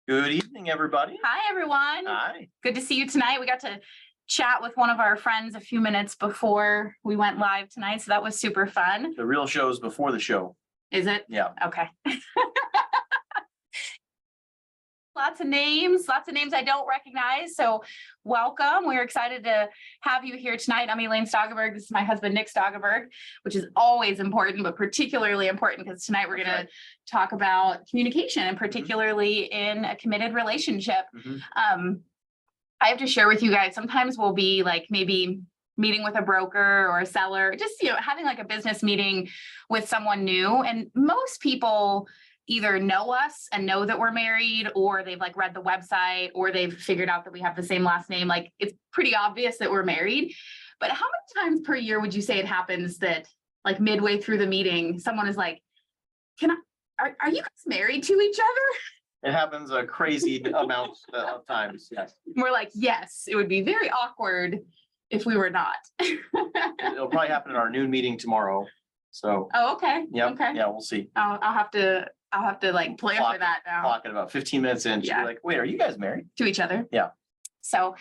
Good evening, everybody. Hi, everyone. Hi. Good to see you tonight. We got to chat with one of our friends a few minutes before we went live tonight, so that was super fun. The real show is before the show. Is it? Yeah. Okay. Lots of names I don't recognize. So welcome. We're excited to have you here tonight. I'm Elaine Stoggenberg. This is my husband, Nick Stoggenberg, which is always important, but particularly important because tonight we're going to talk about communication and particularly in a committed relationship. I have to share with you guys, sometimes we'll be like maybe meeting with a broker or a seller, just, having like a business meeting with someone new. And most people either know us and know that we're married, or they've like read the website, or they've figured out that we have the same last name. Like it's pretty obvious that we're married. But how many times per year would you say it happens that like midway through the meeting, someone is like, are you guys married to each other? It happens a crazy amount of times. Yes. We're like, yes, it would be very awkward if we were not. It'll probably happen in our noon meeting tomorrow. So. Oh, okay. Yeah. Okay. Yeah, we'll see. I'll have to like plan for that now. Clock at about 15 minutes in. She'll be like, wait, are you guys married? To each other? Yeah. So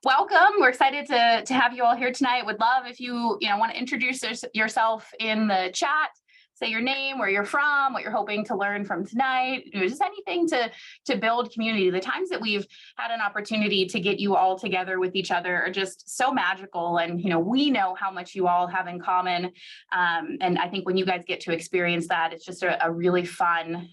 welcome. We're excited to have you all here tonight. Would love if you want to introduce yourself in the chat. Say your name, where you're from, what you're hoping to learn from tonight, just anything to build community. The times that we've had an opportunity to get you all together with each other are just so magical. And, we know how much you all have in common. And I think when you guys get to experience that, it's just a really fun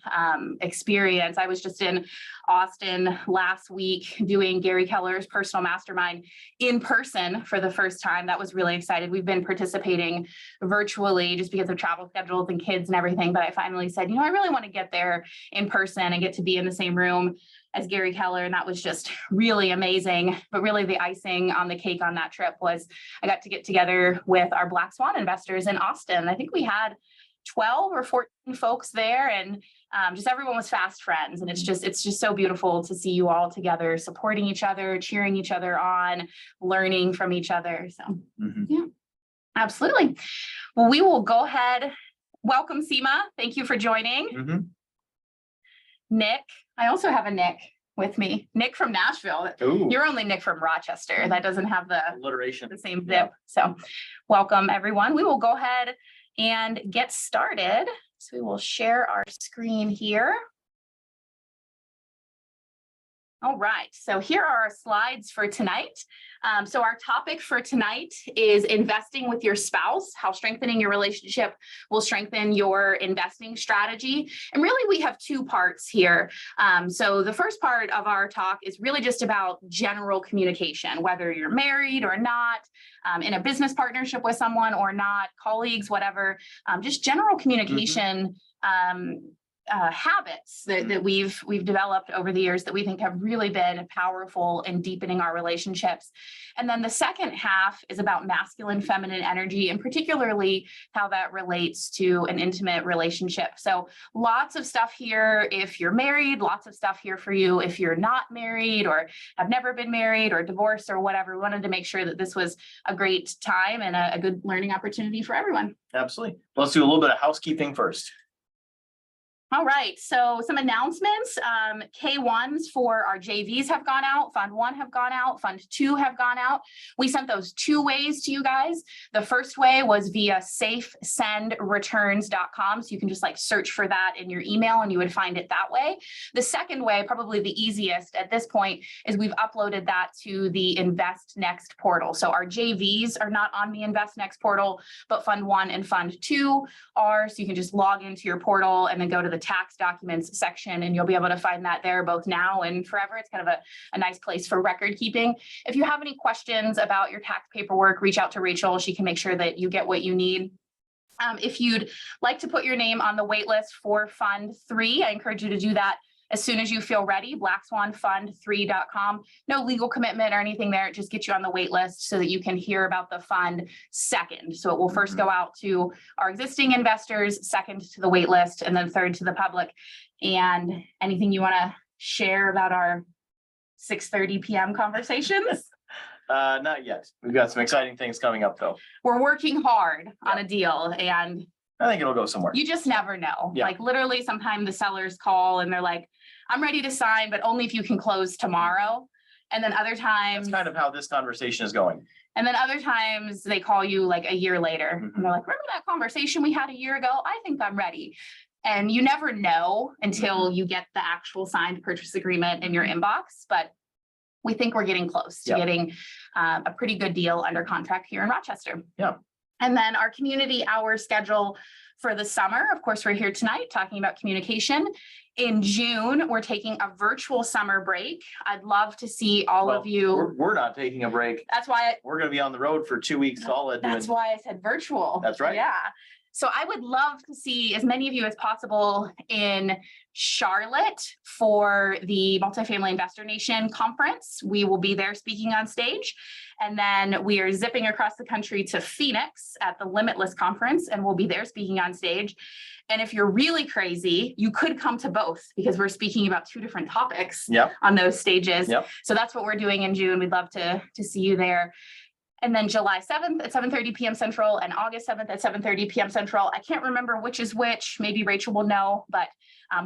experience. I was just in Austin last week doing Gary Keller's personal mastermind in person for the first time. That was really exciting. We've been participating virtually just because of travel schedules and kids and everything. But I finally said, I really want to get there in person and get to be in the same room as Gary Keller. And that was just really amazing. But really the icing on the cake on that trip was I got to get together with our Black Swan investors in Austin. I think we had 12 or 14 folks there, and just everyone was fast friends. And it's just so beautiful to see you all together, supporting each other, cheering each other on, learning from each other. So yeah, absolutely. Well, we will go ahead. Welcome, Seema. Thank you for joining. Nick, I also have a Nick with me. Nick from Nashville. Ooh. You're only Nick from Rochester. That doesn't have the alliteration, the same zip. So welcome, everyone. We will go ahead and get started. So we will share our screen here. All right, so here are our slides for tonight. So our topic for tonight is investing with your spouse, how strengthening your relationship will strengthen your investing strategy. And really, we have two parts here. So the first part of our talk is really just about general communication, whether you're married or not, in a business partnership with someone or not, colleagues, whatever, just general communication habits that we've developed over the years that we think have really been powerful in deepening our relationships. And then the second half is about masculine, feminine energy, and particularly how that relates to an intimate relationship. So lots of stuff here if you're married, lots of stuff here for you if you're not married or have never been married or divorced or whatever. We wanted to make sure that this was a great time and a good learning opportunity for everyone. Absolutely. Let's do a little bit of housekeeping first. All right, so some announcements. K1s for our JVs have gone out, Fund 1 have gone out, Fund 2 have gone out. We sent those two ways to you guys. The first way was via safesendreturns.com. So you can just like search for that in your email and you would find it that way. The second way, probably the easiest at this point, is we've uploaded that to the Invest Next portal. So our JVs are not on the Invest Next portal, but Fund 1 and Fund 2 are. So you can just log into your portal and then go to the tax documents section and you'll be able to find that there both now and forever. It's kind of a nice place for record keeping. If you have any questions about your tax paperwork, reach out to Rachel. She can make sure that you get what you need. If you'd like to put your name on the wait list for Fund 3, I encourage you to do that as soon as you feel ready. blackswanfund3.com. No legal commitment or anything there. It just gets you on the wait list so that you can hear about the fund second. So it will first go out to our existing investors, second to the wait list, and then third to the public. And anything you want to share about our 6:30 p.m. conversations? Not yet. We've got some exciting things coming up though. We're working hard on a deal, and I think it'll go somewhere. you just never know. Yeah. Like literally sometimes the sellers call and they're like, I'm ready to sign, but only if you can close tomorrow. And then other times, That's kind of how this conversation is going. and then other times they call you like a year later and they're like, remember that conversation we had a year ago? I think I'm ready. And you never know until you get the actual signed purchase agreement in your inbox, but we think we're getting close to getting a pretty good deal under contract here in Rochester. Yeah. And then our community hour schedule for the summer, of course, we're here tonight talking about communication. In June, we're taking a virtual summer break. I'd love to see all of you. We're not taking a break. That's why We're going to be on the road for 2 weeks solid. That's why I said virtual. That's right. Yeah. So I would love to see as many of you as possible in Charlotte for the Multifamily Investor Nation Conference. We will be there speaking on stage. And then we are zipping across the country to Phoenix at the Limitless Conference, and we'll be there speaking on stage. And if you're really crazy, you could come to both because we're speaking about 2 different topics on those stages. So that's what we're doing in June. We'd love to see you there. And then July 7th at 7:30 p.m. Central and August 7th at 7:30 p.m. Central. I can't remember which is which. Maybe Rachel will know, but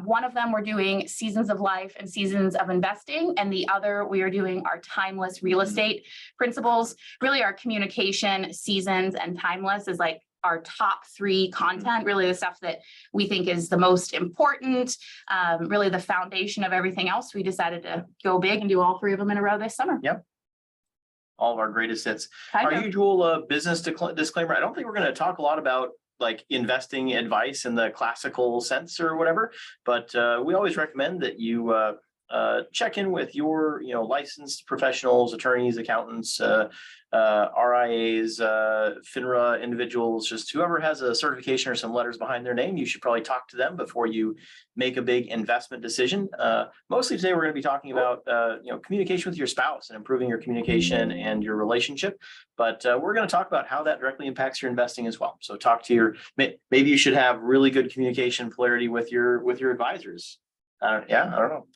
one of them we're doing Seasons of Life and Seasons of Investing. And the other we are doing our Timeless Real Estate Principles. Really our communication, Seasons, and Timeless is like our top 3 content, really the stuff that we think is the most important, really the foundation of everything else. We decided to go big and do all 3 of them in a row this summer. Yep. All of our greatest hits. Our usual business disclaimer. I don't think we're going to talk a lot about like investing advice in the classical sense or whatever, but we always recommend that you check in with your, licensed professionals, attorneys, accountants, RIAs, FINRA individuals, just whoever has a certification or some letters behind their name. You should probably talk to them before you make a big investment decision. Mostly today, we're going to be talking about, communication with your spouse and improving your communication and your relationship. But we're going to talk about how that directly impacts your investing as well. So talk to maybe you should have really good communication polarity with your advisors. I don't know.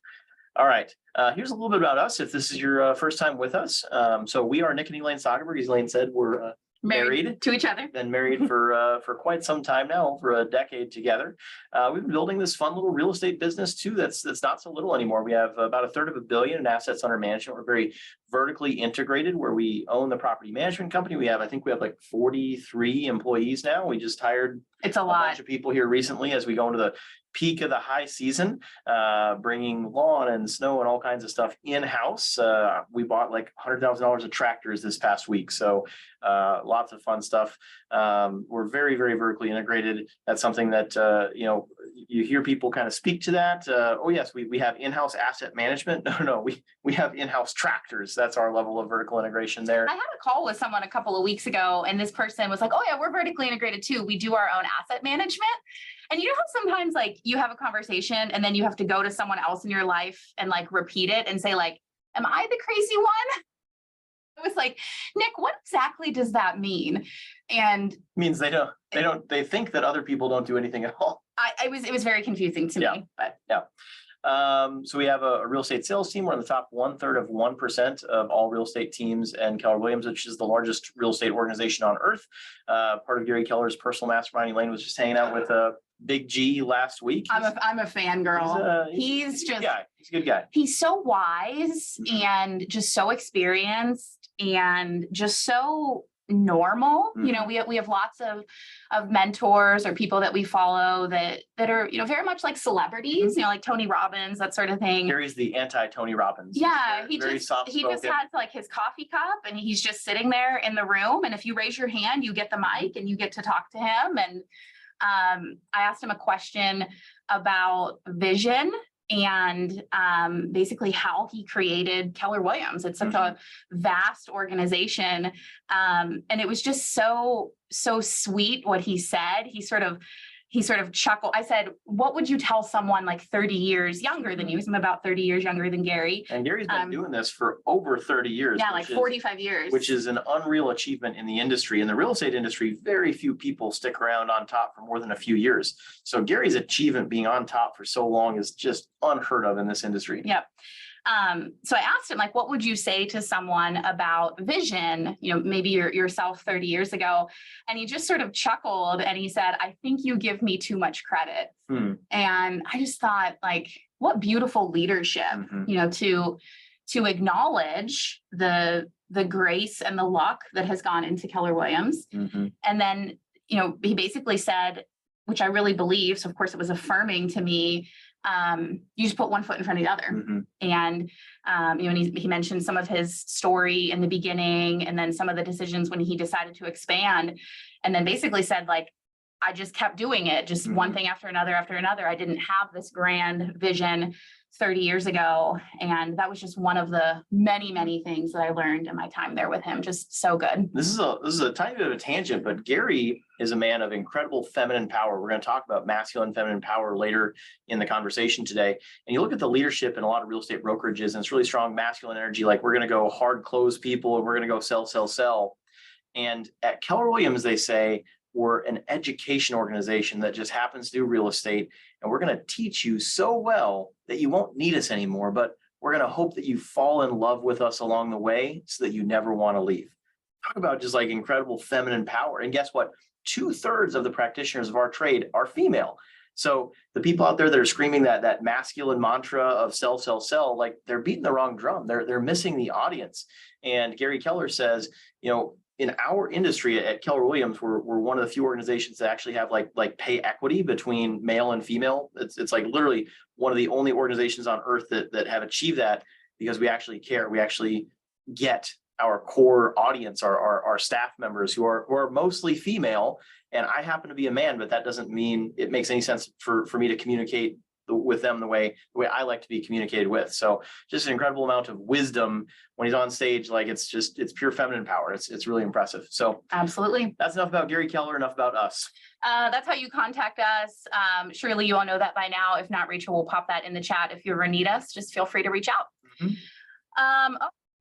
All right. Here's a little bit about us. If this is your first time with us. So we are Nick and Elaine Soderberg. As Elaine said, we're married to each other. Been married for quite some time now, over a decade together. We've been building this fun little real estate business too. That's not so little anymore. We have about $1/3 billion in assets under management. We're very vertically integrated, where we own the property management company. I think we have like 43 employees now. We just hired a bunch of people here recently as we go into the peak of the high season, bringing lawn and snow and all kinds of stuff in-house. We bought like $100,000 of tractors this past week. So lots of fun stuff. We're very, very vertically integrated. That's something that, you hear people kind of speak to that. Oh yes, we have in-house asset management. No, we have in-house tractors. That's our level of vertical integration there. I had a call with someone a couple of weeks ago, and this person was like, oh yeah, we're vertically integrated too. We do our own asset management. And you know how sometimes like you have a conversation and then you have to go to someone else in your life and like repeat it and say like, am I the crazy one? It was like, Nick, what exactly does that mean? And it means they think that other people don't do anything at all. It was very confusing to me, but yeah. So we have a real estate sales team. We're in the top 1/3 of 1% of all real estate teams in Keller Williams, which is the largest real estate organization on earth. Part of Gary Keller's personal mastermind. Elaine was just hanging out with Big G last week. I'm a fangirl. He's a good guy. He's so wise and just so experienced and just so normal. We have lots of mentors or people that we follow that are very much like celebrities, like Tony Robbins, that sort of thing. Gary's the anti-Tony Robbins. Yeah, he just has like his coffee cup and he's just sitting there in the room, and if you raise your hand you get the mic and you get to talk to him. And I asked him a question about vision and basically how he created Keller Williams. It's such a vast organization. And it was just so sweet what he said. He sort of chuckled. I said, what would you tell someone like 30 years younger than you? I'm about 30 years younger than Gary. And Gary's been doing this for over 30 years. Yeah, like 45 years. Which is an unreal achievement in the industry. In the real estate industry, very few people stick around on top for more than a few years. So Gary's achievement being on top for so long is just unheard of in this industry. Yep. So I asked him, like, what would you say to someone about vision, maybe yourself 30 years ago? And he just sort of chuckled and he said, I think you give me too much credit. And I just thought, like, what beautiful leadership, to acknowledge the grace and the luck that has gone into Keller Williams. And then, he basically said, which I really believe, so of course it was affirming to me, you just put one foot in front of the other. And, and he mentioned some of his story in the beginning, and then some of the decisions when he decided to expand, and then basically said, like, I just kept doing it, just one thing after another after another. I didn't have this grand vision 30 years ago. And that was just one of the many, many things that I learned in my time there with him. Just so good. This is a tiny bit of a tangent, but Gary is a man of incredible feminine power. We're going to talk about masculine feminine power later in the conversation today. And you look at the leadership in a lot of real estate brokerages, and it's really strong masculine energy. Like, we're going to go hard close people, and we're going to go sell, sell, sell. And at Keller Williams, they say, we're an education organization that just happens to do real estate. And we're going to teach you so well that you won't need us anymore, but we're going to hope that you fall in love with us along the way so that you never want to leave. Talk about just like incredible feminine power. And guess what? 2/3 of the practitioners of our trade are female. So the people out there that are screaming that masculine mantra of sell, sell, sell, like, they're beating the wrong drum. They're missing the audience. And Gary Keller says, in our industry at Keller Williams, we're one of the few organizations that actually have like pay equity between male and female. It's like literally one of the only organizations on earth that have achieved that, because we actually care. We actually get our core audience, our staff members who are mostly female. And I happen to be a man, but that doesn't mean it makes any sense for me to communicate with them the way I like to be communicated with. So just an incredible amount of wisdom when he's on stage. Like, it's pure feminine power. It's really impressive. So absolutely. That's enough about Gary Keller, enough about us. That's how you contact us. Surely you all know that by now. If not, Rachel will pop that in the chat. If you ever need us, just feel free to reach out.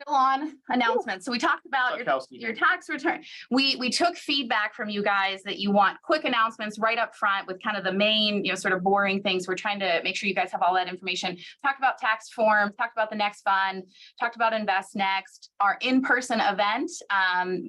Still on announcements. So we talked about your tax return. We took feedback from you guys that you want quick announcements right up front with kind of the main, sort of boring things. We're trying to make sure you guys have all that information. Talked about tax forms, talked about the next fund, talked about Invest Next, our in-person event.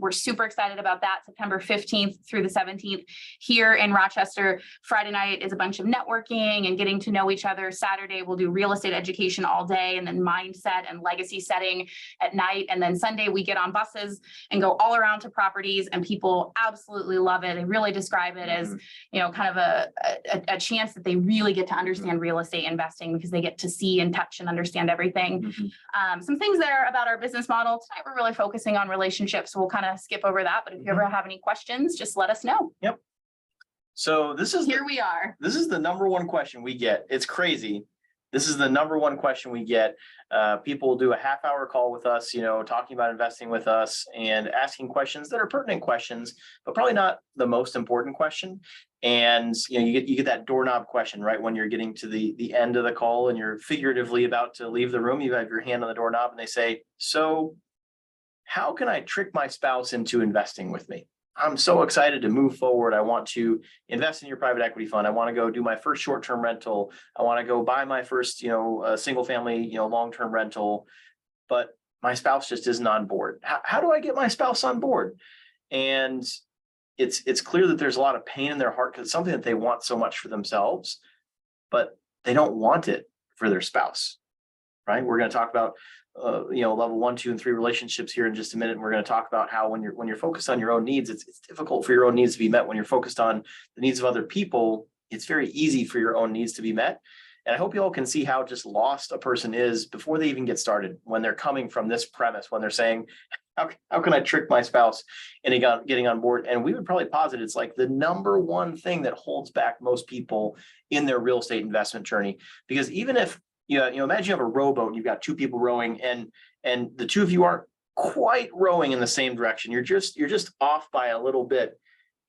We're super excited about that. September 15th through the 17th here in Rochester. Friday night is a bunch of networking and getting to know each other. Saturday, we'll do real estate education all day, and then mindset and legacy setting at night. And then Sunday we get on buses and go all around to properties, and people absolutely love it. They really describe it as, kind of a chance that they really get to understand real estate investing, because they get to see and touch and understand everything. Some things there about our business model. Tonight we're really focusing on relationships. So we'll kind of skip over that, but if you ever have any questions, just let us know. Yep. So here we are. This is the number one question we get. It's crazy. This is the number one question we get. People will do a half-hour call with us, talking about investing with us and asking questions that are pertinent questions, but probably not the most important question. And you get that doorknob question right when you're getting to the end of the call and you're figuratively about to leave the room. You have your hand on the doorknob and they say, "So how can I trick my spouse into investing with me? I'm so excited to move forward. I want to invest in your private equity fund. I want to go do my first short-term rental. I want to go buy my first, single family, long-term rental, but my spouse just isn't on board. How do I get my spouse on board?" And it's clear that there's a lot of pain in their heart because it's something that they want so much for themselves, but they don't want it for their spouse, right? We're going to talk about level 1, 2, and 3 relationships here in just a minute. And we're going to talk about how when you're focused on your own needs, it's difficult for your own needs to be met. When you're focused on the needs of other people, it's very easy for your own needs to be met. And I hope you all can see how just lost a person is before they even get started, when they're coming from this premise, when they're saying, how can I trick my spouse into getting on board? And we would probably posit it's like the number one thing that holds back most people in their real estate investment journey. Because even if imagine you have a rowboat and you've got 2 people rowing and the 2 of you aren't quite rowing in the same direction. You're just off by a little bit.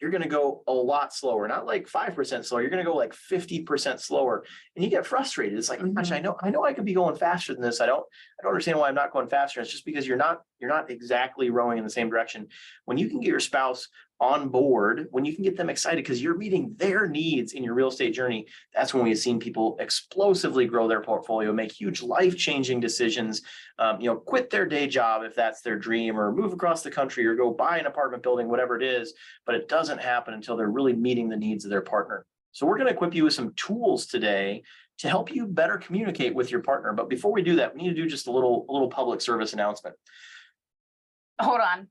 You're going to go a lot slower, not like 5% slower. You're going to go like 50% slower, and you get frustrated. It's like, gosh, I know I could be going faster than this. I don't understand why I'm not going faster. It's just because you're not exactly rowing in the same direction. When you can get your spouse on board, when you can get them excited because you're meeting their needs in your real estate journey, that's when we've seen people explosively grow their portfolio, make huge life-changing decisions, quit their day job if that's their dream, or move across the country, or go buy an apartment building, whatever it is. But it doesn't happen until they're really meeting the needs of their partner. So we're going to equip you with some tools today to help you better communicate with your partner. But before we do that, we need to do just a little public service announcement. Hold on.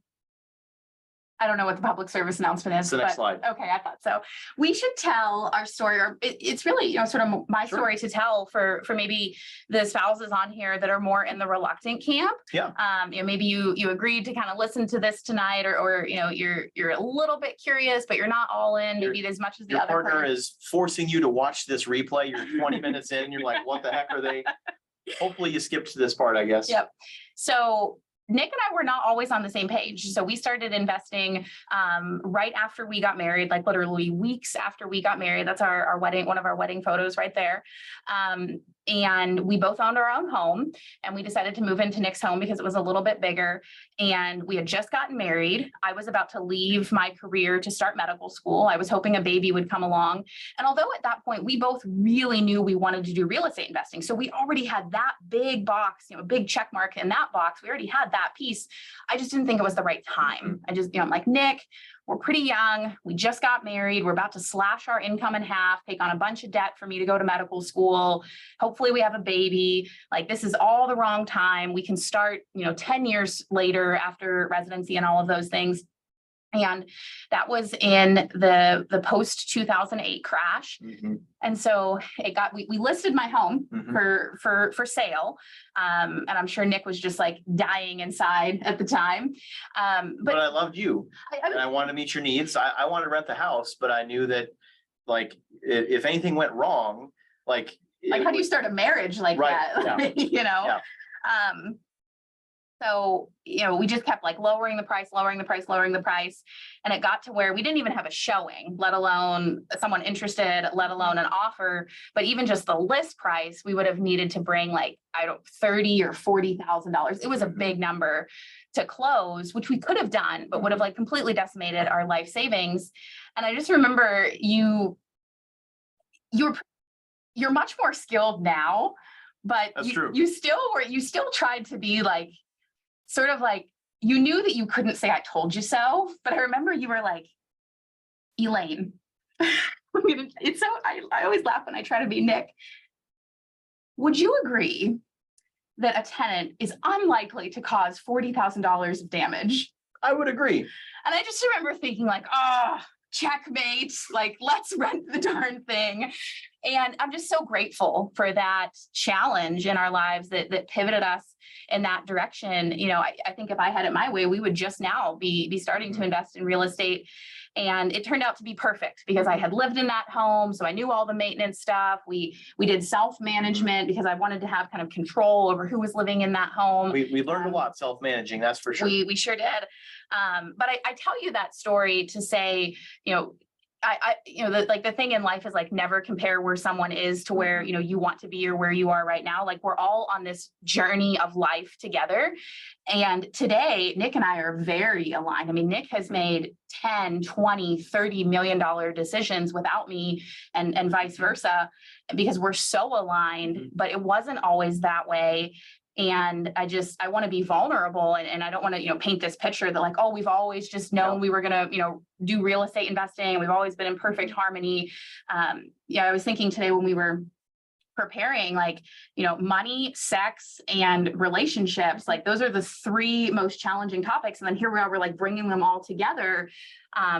I don't know what the public service announcement is. It's the next slide. Okay, I thought so. We should tell our story, or it's really, sort of my story to tell for maybe the spouses on here that are more in the reluctant camp. Yeah. Maybe you agreed to kind of listen to this tonight, or you're a little bit curious, but you're not all in, maybe as much as the Your other partner is forcing you to watch this replay. You're 20 minutes in, you're like, what the heck are they? Hopefully you skipped to this part, I guess. Yep. So Nick and I were not always on the same page. So we started investing right after we got married, like literally weeks after we got married. That's our wedding, one of our wedding photos right there. And we both owned our own home, and we decided to move into Nick's home because it was a little bit bigger, and we had just gotten married. I was about to leave my career to start medical school. I was hoping a baby would come along. And although at that point, we both really knew we wanted to do real estate investing. So we already had that big box, a big check mark in that box. We already had that piece. I just didn't think it was the right time. I just, I'm like, Nick, we're pretty young. We just got married. We're about to slash our income in half, take on a bunch of debt for me to go to medical school. Hopefully we have a baby. Like, this is all the wrong time. We can start, 10 years later after residency and all of those things. And that was in the post 2008 crash. Mm-hmm. And so we listed my home Mm-hmm. for sale. And I'm sure Nick was just like dying inside at the time. But I loved you, I and I wanted to meet your needs. I wanted to rent the house, but I knew that, like, if anything went wrong, like how do you start a marriage like Right, that? yeah. So, we just kept like lowering the price. And it got to where we didn't even have a showing, let alone someone interested, let alone an offer. But even just the list price, we would have needed to bring like, $30,000 or $40,000. It was a big number to close, which we could have done, but would have like completely decimated our life savings. And I just remember you're much more skilled now, but That's true. you still tried to be like, sort of like, you knew that you couldn't say, I told you so, but I remember you were like, Elaine, it's so, I always laugh when I try to be Nick. Would you agree that a tenant is unlikely to cause $40,000 of damage? I would agree. And I just remember thinking like, checkmate, like, let's rent the darn thing. And I'm just so grateful for that challenge in our lives that pivoted us in that direction. I think if I had it my way, we would just now be starting to invest in real estate. And it turned out to be perfect because I had lived in that home. So I knew all the maintenance stuff. We did self-management because I wanted to have kind of control over who was living in that home. We learned a lot self-managing, that's for sure. We sure did. But I tell you that story to say, the thing in life is like, never compare where someone is to where, you want to be or where you are right now. Like, we're all on this journey of life together. And today, Nick and I are very aligned. I mean, Nick has made 10, 20, $30 million decisions without me and vice versa, because we're so aligned, but it wasn't always that way. And I want to be vulnerable, and I don't want to, paint this picture that like, we've always just known we were going to, do real estate investing. We've always been in perfect harmony. I was thinking today when we were preparing, like, money, sex, and relationships, like those are the three most challenging topics. And then here we are, we're like bringing them all together.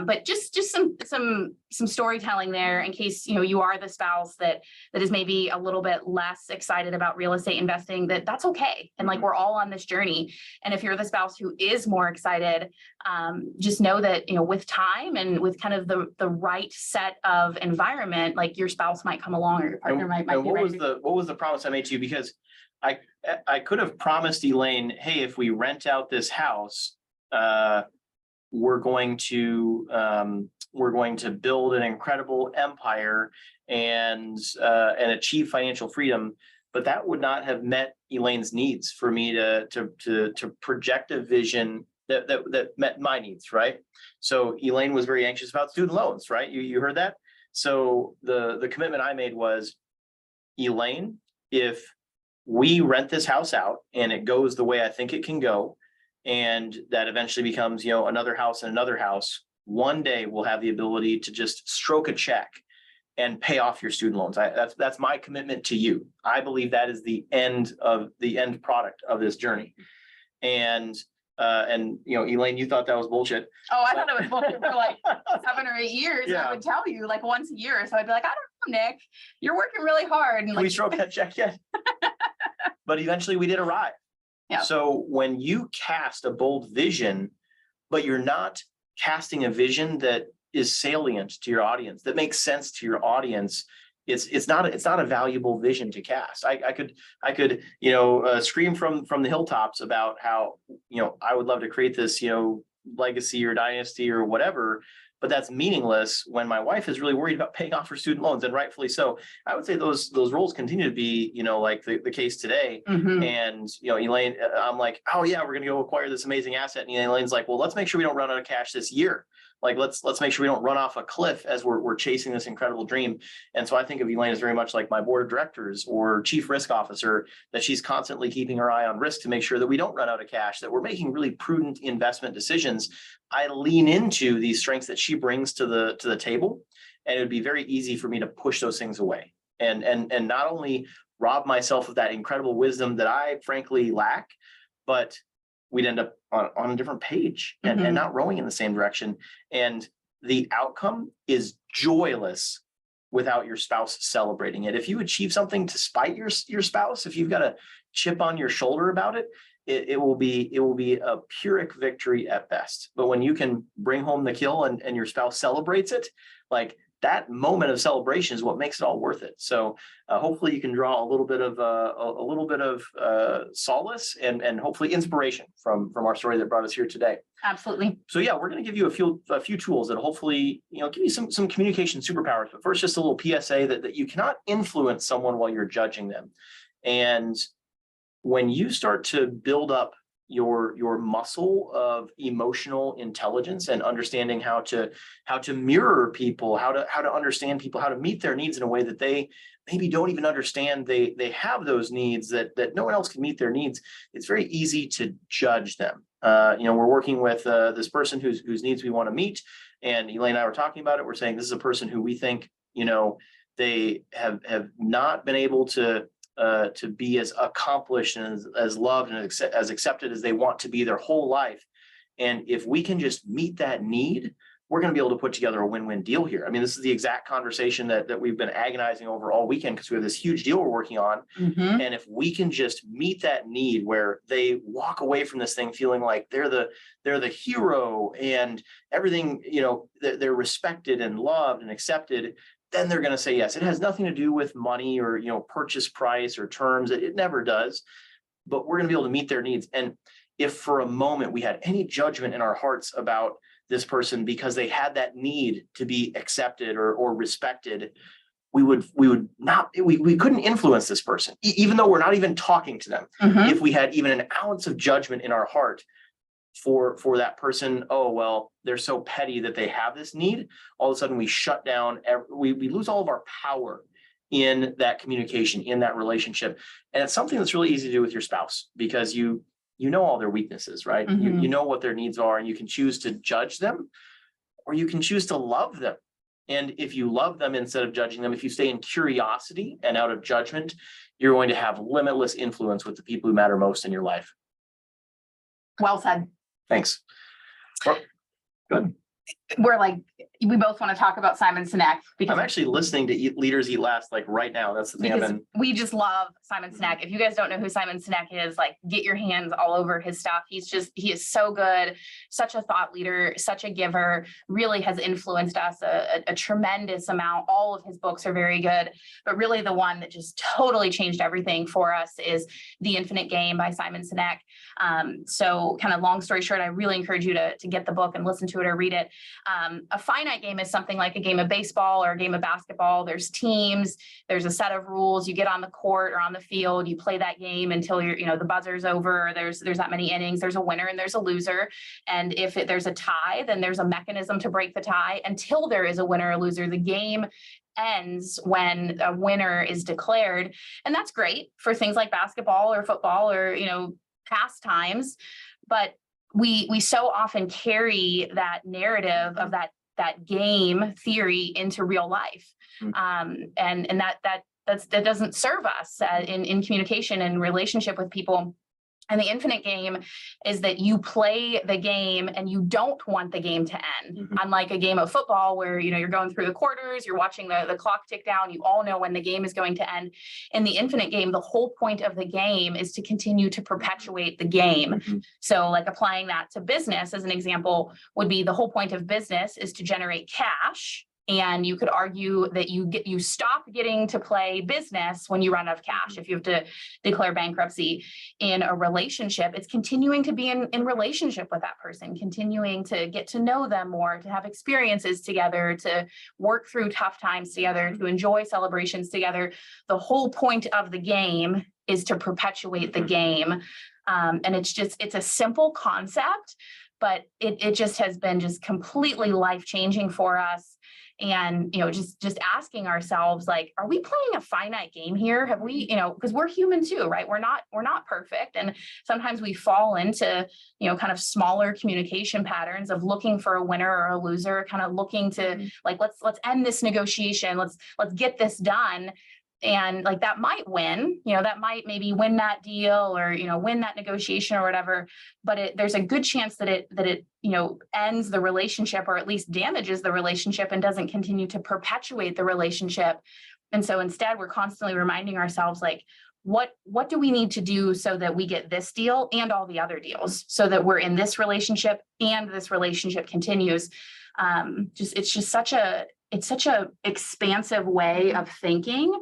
But just some storytelling there in case, you are the spouse that is maybe a little bit less excited about real estate investing, that's okay. And like, we're all on this journey. And if you're the spouse who is more excited, just know that, with time and with kind of the right set of environment, like your spouse might come along or your partner might be ready. What was the promise I made to you? Because I could have promised Elaine, hey, if we rent out this house, we're going to build an incredible empire and achieve financial freedom. But that would not have met Elaine's needs for me to project a vision that met my needs, right? So Elaine was very anxious about student loans, right? You heard that? So the commitment I made was, Elaine, if we rent this house out and it goes the way I think it can go, and that eventually becomes, another house and another house, one day we'll have the ability to just stroke a check and pay off your student loans. That's my commitment to you. I believe that is the end product of this journey. And Elaine, you thought that was bullshit. Oh, I thought it was bullshit for like 7 or 8 years. Yeah. I would tell you like once a year. So I'd be like, I don't know, Nick, you're working really hard. And Can like, we stroke that check yet? But eventually we did arrive. Yeah. So when you cast a bold vision, but you're not casting a vision that is salient to your audience, that makes sense to your audience, it's not a valuable vision to cast. I could scream from the hilltops about how I would love to create this legacy or dynasty or whatever, but that's meaningless when my wife is really worried about paying off her student loans, and rightfully so. I would say those roles continue to be like the case today. And Elaine, I'm like, oh yeah, we're gonna go acquire this amazing asset, and Elaine's like, well, let's make sure we don't run out of cash this year. Like let's make sure we don't run off a cliff as we're chasing this incredible dream. And so I think of Elaine as very much like my board of directors or chief risk officer, that she's constantly keeping her eye on risk to make sure that we don't run out of cash, that we're making really prudent investment decisions. I lean into these strengths that she brings to the table, and it would be very easy for me to push those things away and not only rob myself of that incredible wisdom that I frankly lack, but we'd end up on a different page and not rowing in the same direction. And the outcome is joyless without your spouse celebrating it. If you achieve something to spite your spouse, if you've got a chip on your shoulder about it, it will be a Pyrrhic victory at best. But when you can bring home the kill and your spouse celebrates it, like that moment of celebration is what makes it all worth it. So hopefully you can draw a little bit of solace and hopefully inspiration from our story that brought us here today. Absolutely. So yeah, we're going to give you a few tools that hopefully give you some communication superpowers. But first, just a little PSA that you cannot influence someone while you're judging them. And when you start to build up your muscle of emotional intelligence and understanding how to mirror people, how to understand people, how to meet their needs in a way that they maybe don't even understand they have those needs, that no one else can meet their needs, it's very easy to judge them. We're working with this person whose needs we want to meet, and Elaine and I were talking about it. We're saying this is a person who we think they have not been able to be as accomplished and as loved and as accepted as they want to be their whole life. And if we can just meet that need, we're going to be able to put together a win-win deal here. I mean, this is the exact conversation that we've been agonizing over all weekend, because we have this huge deal we're working on. And if we can just meet that need where they walk away from this thing feeling like they're the hero and everything, they're respected and loved and accepted, then they're going to say yes. It has nothing to do with money or purchase price or terms. It never does. But we're going to be able to meet their needs. And if for a moment we had any judgment in our hearts about this person because they had that need to be accepted or respected, we couldn't influence this person, even though we're not even talking to them. If we had even an ounce of judgment in our heart for that person, oh, well, they're so petty that they have this need, all of a sudden we shut down, we lose all of our power in that communication, in that relationship. And it's something that's really easy to do with your spouse, because you know all their weaknesses, right? You know what their needs are, and you can choose to judge them, or you can choose to love them. And if you love them instead of judging them, if you stay in curiosity and out of judgment, you're going to have limitless influence with the people who matter most in your life. Well said. Thanks. Well, good. We both want to talk about Simon Sinek, because I'm actually listening to Leaders Eat Last right now. That's the thing. We just love Simon Sinek. If you guys don't know who Simon Sinek is, get your hands all over his stuff. He is so good, such a thought leader, such a giver, really has influenced us a tremendous amount. All of his books are very good, but really the one that just totally changed everything for us is The Infinite Game by Simon Sinek. So kind of long story short, I really encourage you to get the book and listen to it or read it. A finite game is something like a game of baseball or a game of basketball. There's teams, there's a set of rules. You get on the court or on the field, you play that game until the buzzer's over. There's that many innings. There's a winner and there's a loser. And if there's a tie, then there's a mechanism to break the tie until there is a winner or loser. The game ends when a winner is declared. And that's great for things like basketball or football or, pastimes. But we so often carry that narrative of that that game theory into real life. And that doesn't serve us in communication and relationship with people. And the infinite game is that you play the game and you don't want the game to end. Unlike a game of football where, you're going through the quarters, you're watching the clock tick down, you all know when the game is going to end. In the infinite game, the whole point of the game is to continue to perpetuate the game. So like applying that to business as an example would be the whole point of business is to generate cash. And you could argue that you stop getting to play business when you run out of cash. If you have to declare bankruptcy. In a relationship, it's continuing to be in relationship with that person, continuing to get to know them more, to have experiences together, to work through tough times together, to enjoy celebrations together. The whole point of the game is to perpetuate the game. And it's a simple concept, but it just has been just completely life-changing for us. And, just asking ourselves, like, are we playing a finite game here? Have we, because we're human too, right? We're not perfect. And sometimes we fall into, kind of smaller communication patterns of looking for a winner or a loser, kind of looking to like, let's end this negotiation. Let's get this done. And like that might win, that might maybe win that deal or, win that negotiation or whatever, but there's a good chance that it ends the relationship or at least damages the relationship and doesn't continue to perpetuate the relationship. And so instead we're constantly reminding ourselves like, what do we need to do so that we get this deal and all the other deals so that we're in this relationship and this relationship continues. It's such a expansive way of thinking.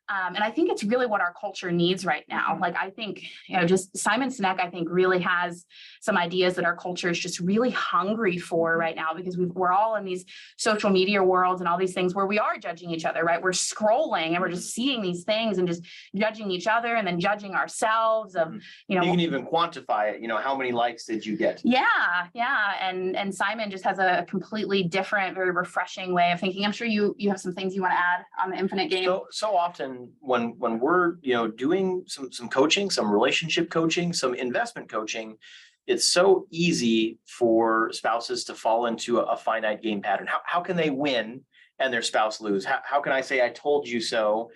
And I think it's really what our culture needs right now. Like, I think, just Simon Sinek, I think really has some ideas that our culture is just really hungry for right now, because we're all in these social media worlds and all these things where we are judging each other, right? We're scrolling and we're just seeing these things and just judging each other and then judging ourselves of, You can even quantify it, how many likes did you get? Yeah. And Simon just has a completely different, very refreshing way of thinking. I'm sure you have some things you want to add on the infinite game. So often when we're doing some coaching, some relationship coaching, some investment coaching, it's so easy for spouses to fall into a finite game pattern. How can they win and their spouse lose? How can I say I told you so?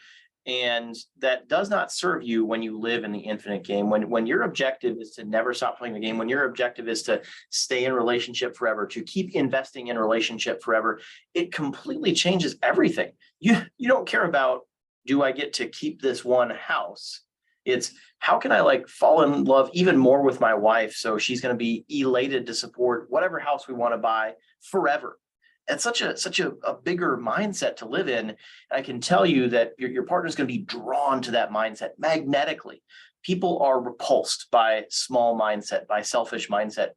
And that does not serve you when you live in the infinite game. When your objective is to never stop playing the game, when your objective is to stay in relationship forever, to keep investing in relationship forever, it completely changes everything. You don't care about, do I get to keep this one house? It's how can I fall in love even more with my wife so she's going to be elated to support whatever house we want to buy forever. It's such a bigger mindset to live in. And I can tell you that your partner's going to be drawn to that mindset magnetically. People are repulsed by small mindset, by selfish mindset.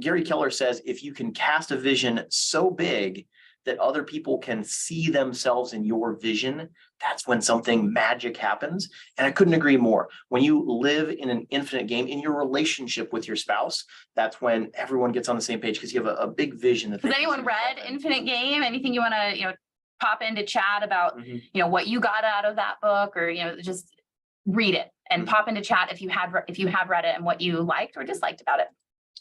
Gary Keller says, if you can cast a vision so big that other people can see themselves in your vision, that's when something magic happens. And I couldn't agree more. When you live in an infinite game in your relationship with your spouse, that's when everyone gets on the same page because you have a big vision. Has anyone read Infinite Game? Anything you want to, pop into chat about, what you got out of that book, or, just read it and pop into chat if you have read it and what you liked or disliked about it.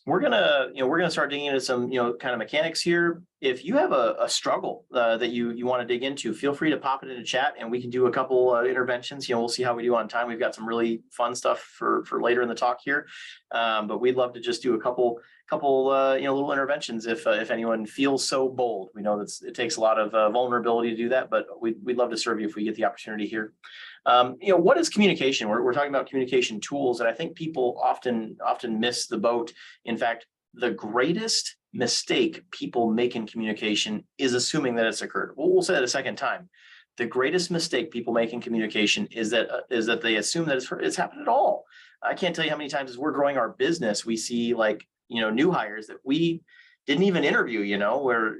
We're gonna start digging into some kind of mechanics here. If you have a struggle that you want to dig into, feel free to pop it into chat and we can do a couple interventions. We'll see how we do on time. We've got some really fun stuff for later in the talk here, but we'd love to just do a couple little interventions if anyone feels so bold. We know that it takes a lot of vulnerability to do that, but we'd love to serve you if we get the opportunity here. What is communication? We're talking about communication tools, and I think people often miss the boat. In fact, the greatest mistake people make in communication is assuming that it's occurred. We'll say that a second time. The greatest mistake people make in communication is that they assume that it's happened at all. I can't tell you how many times as we're growing our business, we see new hires that we didn't even interview, where,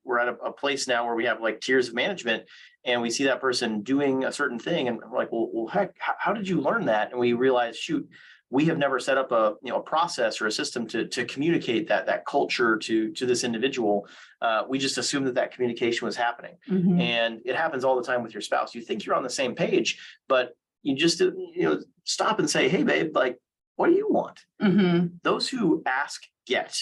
we're at a place now where we have tiers of management and we see that person doing a certain thing. And we're like, well, heck, how did you learn that? And we realize, shoot, we have never set up a process or a system to communicate that culture to this individual. We just assumed that communication was happening. Mm-hmm. And it happens all the time with your spouse. You think you're on the same page, but you just, stop and say, hey, babe, what do you want? Mm-hmm. Those who ask get.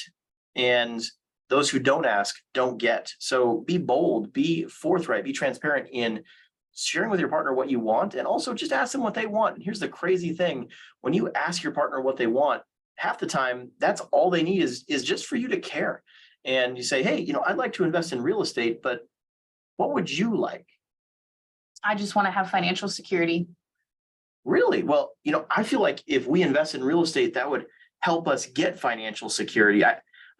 And those who don't ask don't get. So be bold, be forthright, be transparent in sharing with your partner what you want, and also just ask them what they want. And here's the crazy thing: when you ask your partner what they want, half the time that's all they need is just for you to care. And you say, hey, I'd like to invest in real estate, but what would you like? I just want to have financial security. Really? Well, I feel like if we invest in real estate, that would help us get financial security.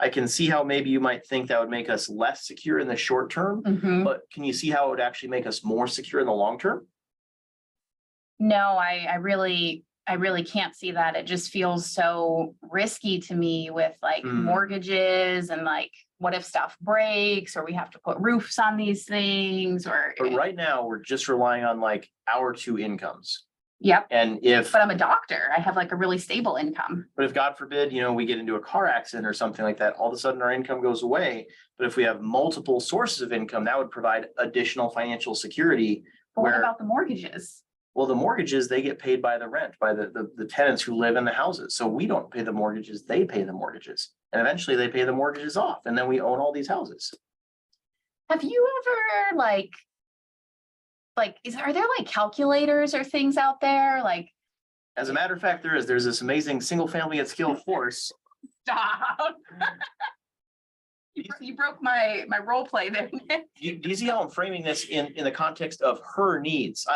I can see how maybe you might think that would make us less secure in the short term, but can you see how it would actually make us more secure in the long term? No, I really can't see that. It just feels so risky to me with like mortgages and like, what if stuff breaks or we have to put roofs on these things But right now we're just relying on like our two incomes. Yep. But I'm a doctor, I have like a really stable income. But if God forbid, we get into a car accident or something like that, all of a sudden our income goes away. But if we have multiple sources of income, that would provide additional financial security. But what about the mortgages? Well, the mortgages, they get paid by the rent, by the tenants who live in the houses. So we don't pay the mortgages, they pay the mortgages. And eventually they pay the mortgages off, and then we own all these houses. Have you ever are there like calculators or things out there? Like, as a matter of fact, there's this amazing single family at scale course. Stop. You broke my role play there. Do you see how I'm framing this in the context of her needs?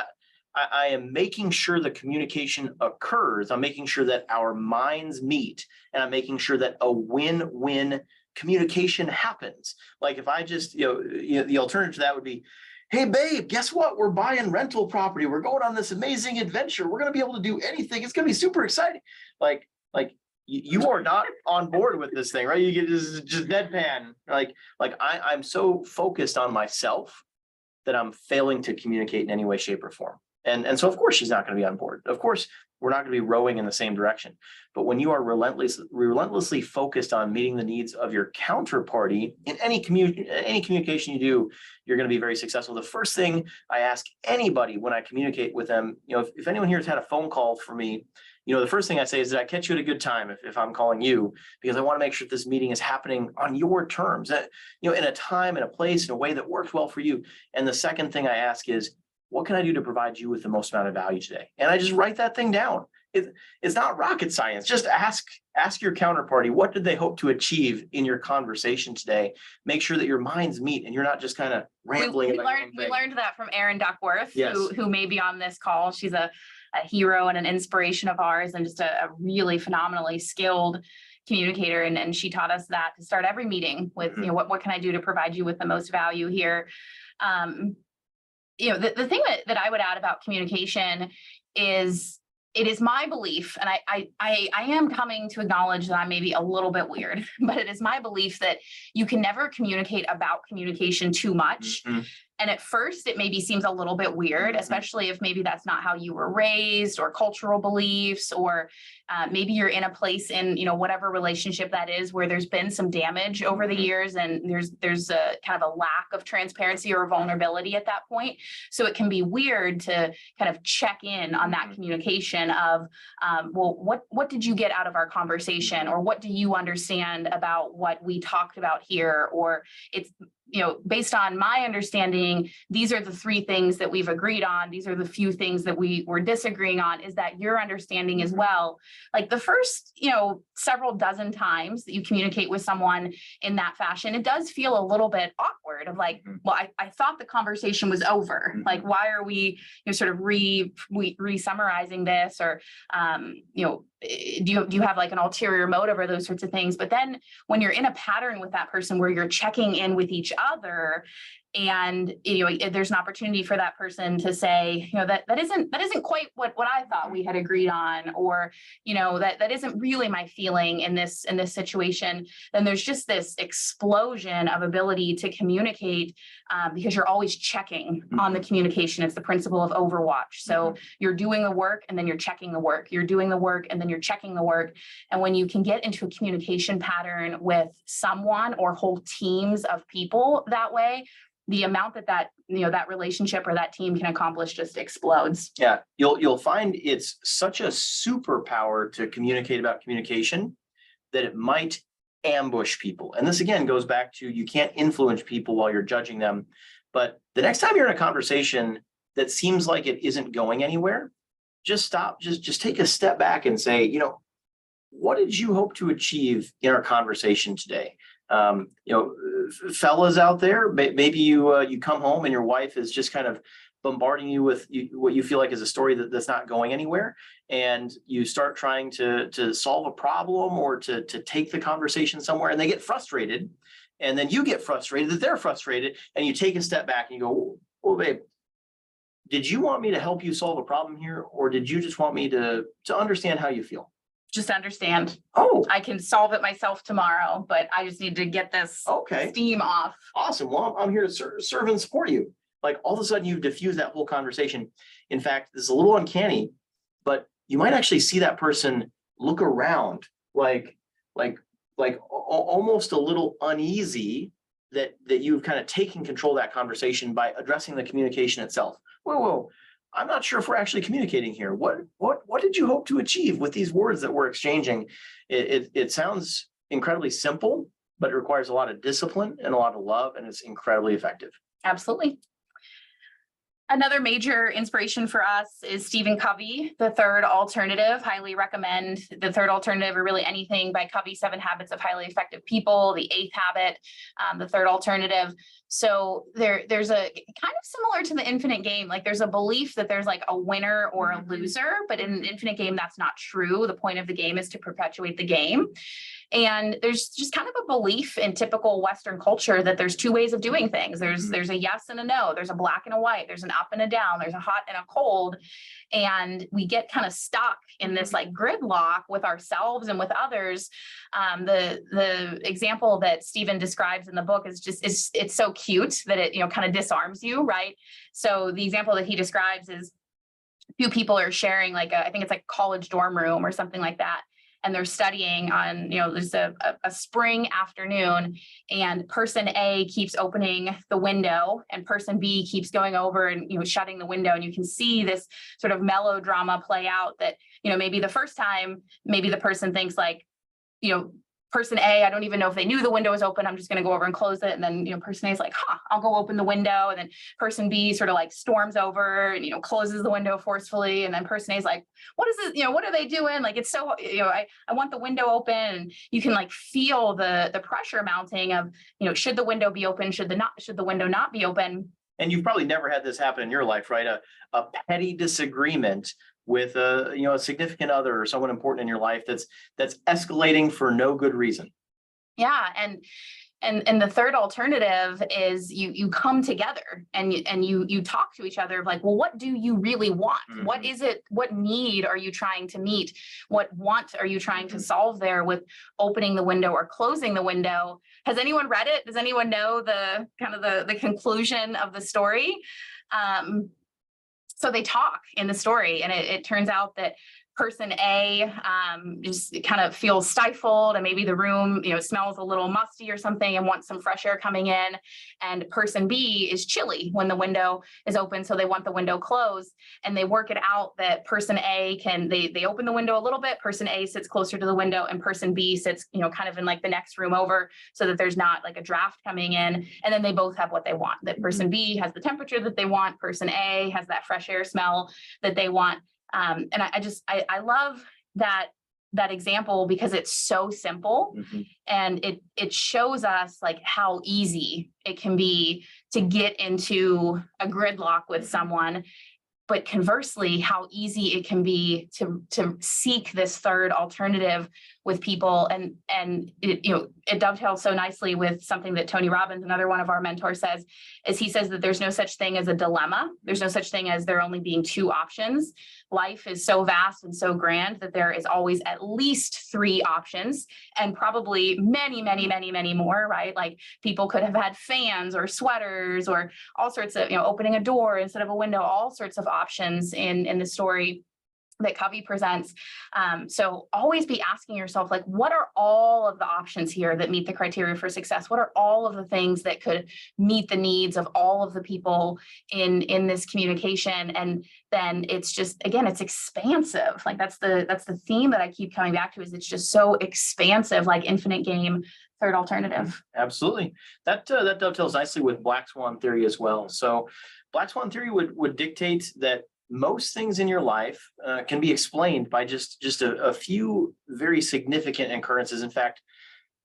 I am making sure the communication occurs. I'm making sure that our minds meet, and I'm making sure that a win-win communication happens. Like if I just, the alternative to that would be, hey babe, guess what? We're buying rental property. We're going on this amazing adventure. We're going to be able to do anything. It's going to be super exciting. Like you are not on board with this thing, right? You get just deadpan. I'm so focused on myself that I'm failing to communicate in any way, shape, or form. And so of course she's not going to be on board. Of course, we're not going to be rowing in the same direction. But when you are relentlessly focused on meeting the needs of your counterparty in any communication you do, you're going to be very successful. The first thing I ask anybody when I communicate with them, if anyone here has had a phone call for me, the first thing I say is, did I catch you at a good time if I'm calling you? Because I want to make sure this meeting is happening on your terms, in a time, in a place, in a way that works well for you. And the second thing I ask is, what can I do to provide you with the most amount of value today? And I just write that thing down. It's not rocket science. Just ask your counterparty, what did they hope to achieve in your conversation today? Make sure that your minds meet and you're not just kind of rambling. We learned that from Erin Duckworth, yes, who may be on this call. She's a hero and an inspiration of ours, and just a really phenomenally skilled communicator. And she taught us that to start every meeting with, what can I do to provide you with the most value here? The thing that I would add about communication is, it is my belief, and I am coming to acknowledge that I'm maybe a little bit weird, but it is my belief that you can never communicate about communication too much. And at first it maybe seems a little bit weird, especially if maybe that's not how you were raised, or cultural beliefs, or maybe you're in a place in, whatever relationship that is, where there's been some damage over the years, and there's a kind of a lack of transparency or vulnerability at that point. So it can be weird to kind of check in on that communication of, well, what did you get out of our conversation? Or what do you understand about what we talked about here? Or it's, based on my understanding, these are the three things that we've agreed on. These are the few things that we were disagreeing on. Is that your understanding as well? Like the first, several dozen times that you communicate with someone in that fashion, it does feel a little bit awkward of like, well, I thought the conversation was over. Like, why are we sort of re-summarizing this? Or, do you have like an ulterior motive or those sorts of things? But then when you're in a pattern with that person where you're checking in with each other, and there's an opportunity for that person to say, that isn't quite what I thought we had agreed on, or that isn't really my feeling in this situation, then there's just this explosion of ability to communicate, because you're always checking on the communication. It's the principle of Overwatch. So you're doing the work and then you're checking the work. You're doing the work and then you're checking the work. And when you can get into a communication pattern with someone or whole teams of people that way, the amount that relationship or that team can accomplish just explodes. Yeah, you'll find it's such a superpower to communicate about communication that it might ambush people. And this again goes back to, you can't influence people while you're judging them. But the next time you're in a conversation that seems like it isn't going anywhere, just stop, just take a step back and say, what did you hope to achieve in our conversation today? Fellas out there, maybe you come home and your wife is just kind of bombarding you with what you feel like is a story that's not going anywhere, and you start trying to solve a problem or to take the conversation somewhere, and they get frustrated, and then you get frustrated that they're frustrated, and you take a step back and you go, well, babe, did you want me to help you solve a problem here, or did you just want me to understand how you feel? Just understand. Oh, I can solve it myself tomorrow, but I just need to get this steam off. Awesome. Well, I'm here to serve and support you. Like, all of a sudden you've diffused that whole conversation. In fact, this is a little uncanny, but you might actually see that person look around like almost a little uneasy that you've kind of taken control of that conversation by addressing the communication itself. Whoa, I'm not sure if we're actually communicating here. What did you hope to achieve with these words that we're exchanging? It sounds incredibly simple, but it requires a lot of discipline and a lot of love, and it's incredibly effective. Absolutely. Another major inspiration for us is Stephen Covey, The Third Alternative. Highly recommend The Third Alternative, or really anything by Covey, 7 Habits of Highly Effective People, The Eighth Habit, The Third Alternative. So there's a kind of similar to the infinite game. Like, there's a belief that there's like a winner or a loser, but in an infinite game, that's not true. The point of the game is to perpetuate the game. And there's just kind of a belief in typical Western culture that there's 2 ways of doing things. There's a yes and a no. There's a black and a white. There's an up and a down. There's a hot and a cold. And we get kind of stuck in this like gridlock with ourselves and with others. The example that Stephen describes in the book is just, it's so cute that it, kind of disarms you, right? So the example that he describes is, few people are sharing like I think it's like a college dorm room or something like that. And they're studying on, there's a spring afternoon, and person A keeps opening the window and person B keeps going over and, shutting the window. And you can see this sort of melodrama play out that, maybe the first time, maybe the person thinks like, person A, I don't even know if they knew the window was open. I'm just going to go over and close it. And then, person A is like, I'll go open the window. And then person B sort of like storms over and, closes the window forcefully. And then person A is like, what is it? What are they doing? Like, it's so, I want the window open. And you can like feel the pressure mounting of, should the window be open? Should the window not be open? And you've probably never had this happen in your life, right? A petty disagreement with a significant other or someone important in your life that's escalating for no good reason. Yeah, and the third alternative is you come together and you talk to each other of like, well, what do you really want? Mm-hmm. What is it? What need are you trying to meet? What want are you trying to solve there with opening the window or closing the window? Has anyone read it? Does anyone know the kind of the conclusion of the story? So they talk in the story, and it turns out that person A just kind of feels stifled, and maybe the room, smells a little musty or something and wants some fresh air coming in. And person B is chilly when the window is open, so they want the window closed. And they work it out that person A they open the window a little bit, person A sits closer to the window, and person B sits, kind of in like the next room over, so that there's not like a draft coming in. And then they both have what they want. That person B has the temperature that they want, person A has that fresh air smell that they want. And I love that example because it's so simple. Mm-hmm. And it shows us like how easy it can be to get into a gridlock with someone, but conversely, how easy it can be to seek this third alternative with people. And it dovetails so nicely with something that Tony Robbins, another one of our mentors, says, is he says that there's no such thing as a dilemma. There's no such thing as there only being 2 options. Life is so vast and so grand that there is always at least 3 options, and probably many, many, many, many more, right? Like, people could have had fans or sweaters or all sorts of, opening a door instead of a window, all sorts of options in the story that Covey presents. So always be asking yourself, like, what are all of the options here that meet the criteria for success? What are all of the things that could meet the needs of all of the people in this communication? And then it's just, again, it's expansive. Like that's the theme that I keep coming back to, is it's just so expansive, like infinite game, third alternative. Absolutely. That dovetails nicely with Black Swan theory as well. So Black Swan theory would dictate that most things in your life can be explained by just a few very significant occurrences. In fact,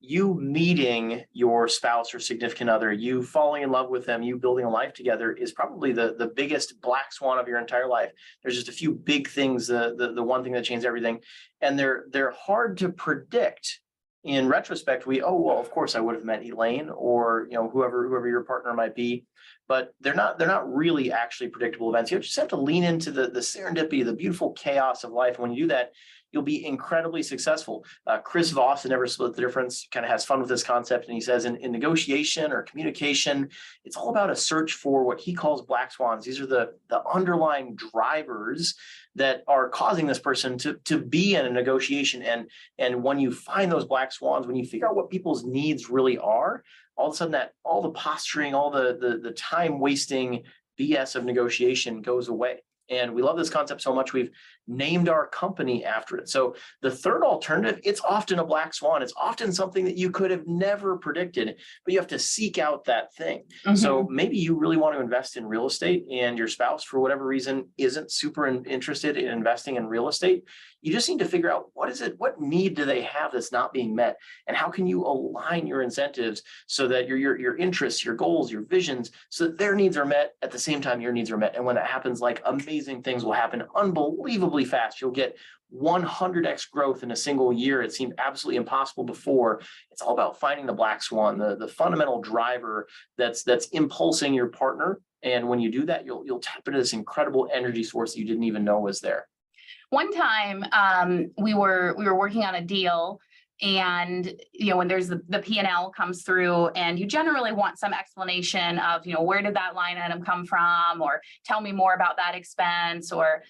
you meeting your spouse or significant other, you falling in love with them, you building a life together is probably the biggest black swan of your entire life. There's just a few big things, the one thing that changes everything. And they're hard to predict. In retrospect, well, of course I would have met Elaine or whoever your partner might be, but they're not really actually predictable events. You just have to lean into the serendipity, the beautiful chaos of life. And when you do that, you'll be incredibly successful. Chris Voss, in Never Split the Difference, kind of has fun with this concept. And he says in negotiation or communication, it's all about a search for what he calls black swans. These are the underlying drivers that are causing this person to be in a negotiation. And when you find those black swans, when you figure out what people's needs really are, all of a sudden all the posturing, all the time wasting BS of negotiation goes away. And we love this concept so much, we've named our company after it. So the third alternative, it's often a black swan. It's often something that you could have never predicted, but you have to seek out that thing. Mm-hmm. So maybe you really want to invest in real estate and your spouse, for whatever reason, isn't super interested in investing in real estate. You just need to figure out what need do they have that's not being met? And how can you align your incentives so that your interests, your goals, your visions, so that their needs are met at the same time your needs are met. And when that happens, like amazing things will happen unbelievably fast. You'll get 100x growth in a single year. It seemed absolutely impossible before. It's all about finding the black swan, the fundamental driver that's impulsing your partner. And when you do that, you'll tap into this incredible energy source that you didn't even know was there. One time we were working on a deal, and when there's the P&L comes through, and you generally want some explanation of where did that line item come from, or tell me more about that expense, or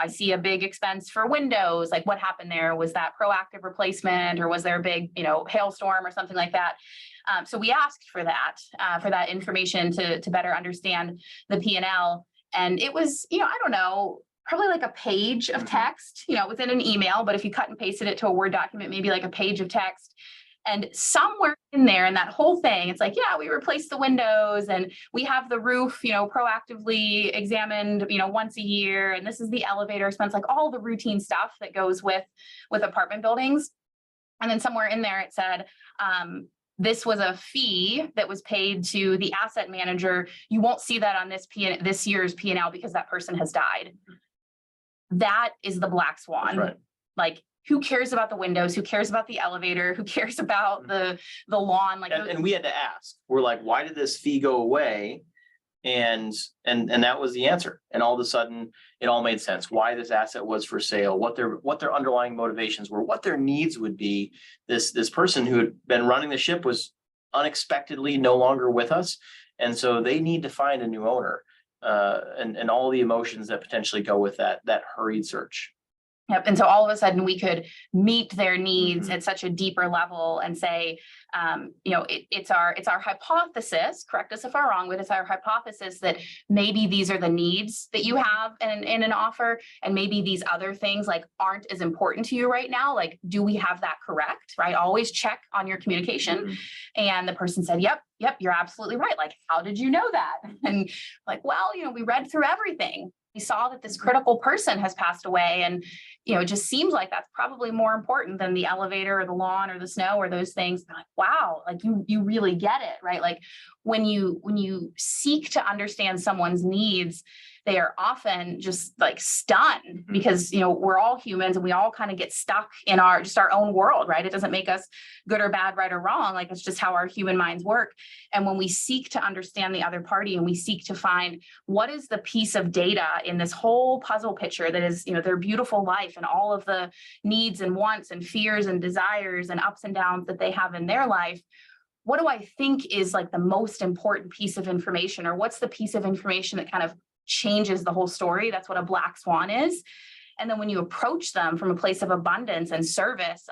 I see a big expense for windows, like what happened there? Was that proactive replacement, or was there a big hailstorm or something like that? So we asked for that information to better understand the P&L, and it was I don't know, probably like a page of text, within an email, but if you cut and pasted it to a Word document, maybe like a page of text. And somewhere in there, in that whole thing, it's like, yeah, we replaced the windows, and we have the roof, proactively examined, once a year. And this is the elevator expense, like all the routine stuff that goes with apartment buildings. And then somewhere in there, it said, this was a fee that was paid to the asset manager. You won't see that on this year's P&L because that person has died. That is the black swan. That's right. Like, who cares about the windows? Who cares about the elevator? Who cares about the lawn? Like, and we had to ask. We're like, why did this fee go away? And that was the answer. And all of a sudden, it all made sense. Why this asset was for sale, what their underlying motivations were, what their needs would be. This person who had been running the ship was unexpectedly no longer with us, and so they need to find a new owner. And all the emotions that potentially go with that hurried search. Yep. And so all of a sudden we could meet their needs at such a deeper level and say, it's our hypothesis, correct us if I'm wrong, but it's our hypothesis that maybe these are the needs that you have in an offer, and maybe these other things like aren't as important to you right now. Like, do we have that correct? Right? Always check on your communication. And the person said, yep, you're absolutely right. Like, how did you know that? And like, well, we read through everything. We saw that this critical person has passed away, and it just seems like that's probably more important than the elevator or the lawn or the snow or those things. Like, wow, like you really get it, right? Like when you seek to understand someone's needs, they are often just like stunned, because we're all humans and we all kind of get stuck in our own world, right? It doesn't make us good or bad, right or wrong. Like, it's just how our human minds work. And when we seek to understand the other party, and we seek to find what is the piece of data in this whole puzzle picture that is their beautiful life and all of the needs and wants and fears and desires and ups and downs that they have in their life, what do I think is like the most important piece of information, or what's the piece of information that kind of changes the whole story. That's what a black swan is. And then when you approach them from a place of abundance and service,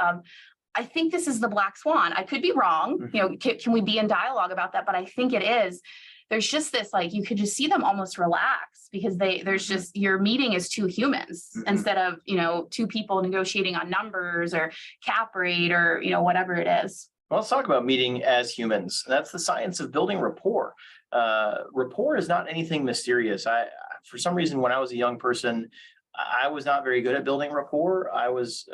I think this is the black swan. I could be wrong. You know, can we be in dialogue about that? But I think it is. There's just this, like, you could just see them almost relax because there's just, your meeting is two humans instead of, you know, two people negotiating on numbers or cap rate or, you know, whatever it is. Well, let's talk about meeting as humans. That's the science of building rapport. Rapport is not anything mysterious. For some reason, when I was a young person, I was not very good at building rapport. I was,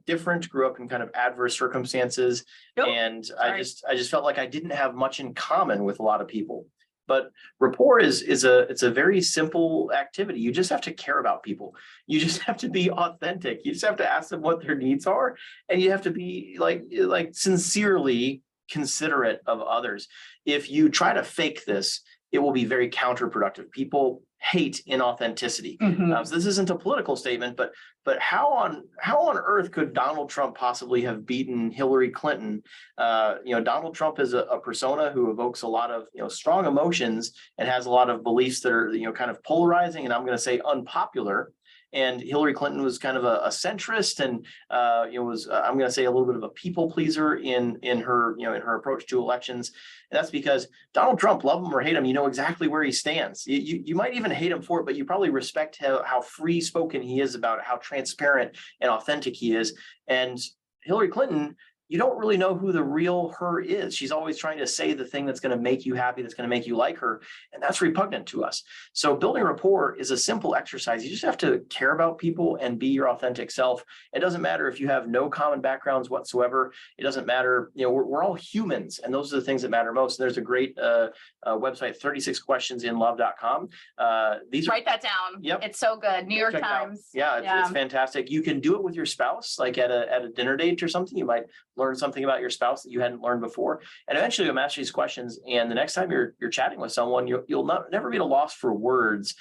different, grew up in kind of adverse circumstances. Nope. And I just felt like I didn't have much in common with a lot of people. But rapport it's a very simple activity. You just have to care about people. You just have to be authentic. You just have to ask them what their needs are. And you have to be like sincerely considerate of others. If you try to fake this, it will be very counterproductive. People hate inauthenticity. So this isn't a political statement, but how on earth could Donald Trump possibly have beaten Hillary Clinton? Donald Trump is a persona who evokes a lot of strong emotions and has a lot of beliefs that are kind of polarizing, and I'm going to say unpopular. And Hillary Clinton was kind of a centrist, and I'm going to say a little bit of a people pleaser in her approach to elections. And that's because Donald Trump, love him or hate him, you know exactly where he stands. You might even hate him for it, but you probably respect how free spoken he is about it, how transparent and authentic he is. And Hillary Clinton, you don't really know who the real her is. She's always trying to say the thing that's going to make you happy, that's going to make you like her. And that's repugnant to us. So building rapport is a simple exercise. You just have to care about people and be your authentic self. It doesn't matter if you have no common backgrounds whatsoever. It doesn't matter. We're all humans, and those are the things that matter most. And there's a great website, 36questionsinlove.com. Write that down. Yep. It's so good. New York Times. Yeah, it's fantastic. You can do it with your spouse, like at a dinner date or something. You might learn something about your spouse that you hadn't learned before. And eventually you'll master these questions. And the next time you're chatting with someone, you'll never be at a loss for words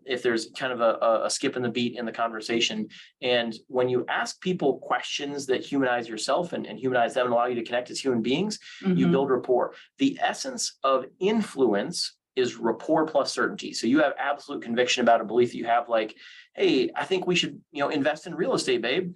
if there's kind of a skip in the beat in the conversation. And when you ask people questions that humanize yourself and humanize them and allow you to connect as human beings, you build rapport. The essence of influence is rapport plus certainty. So you have absolute conviction about a belief that you have, like, hey, I think we should, invest in real estate, babe.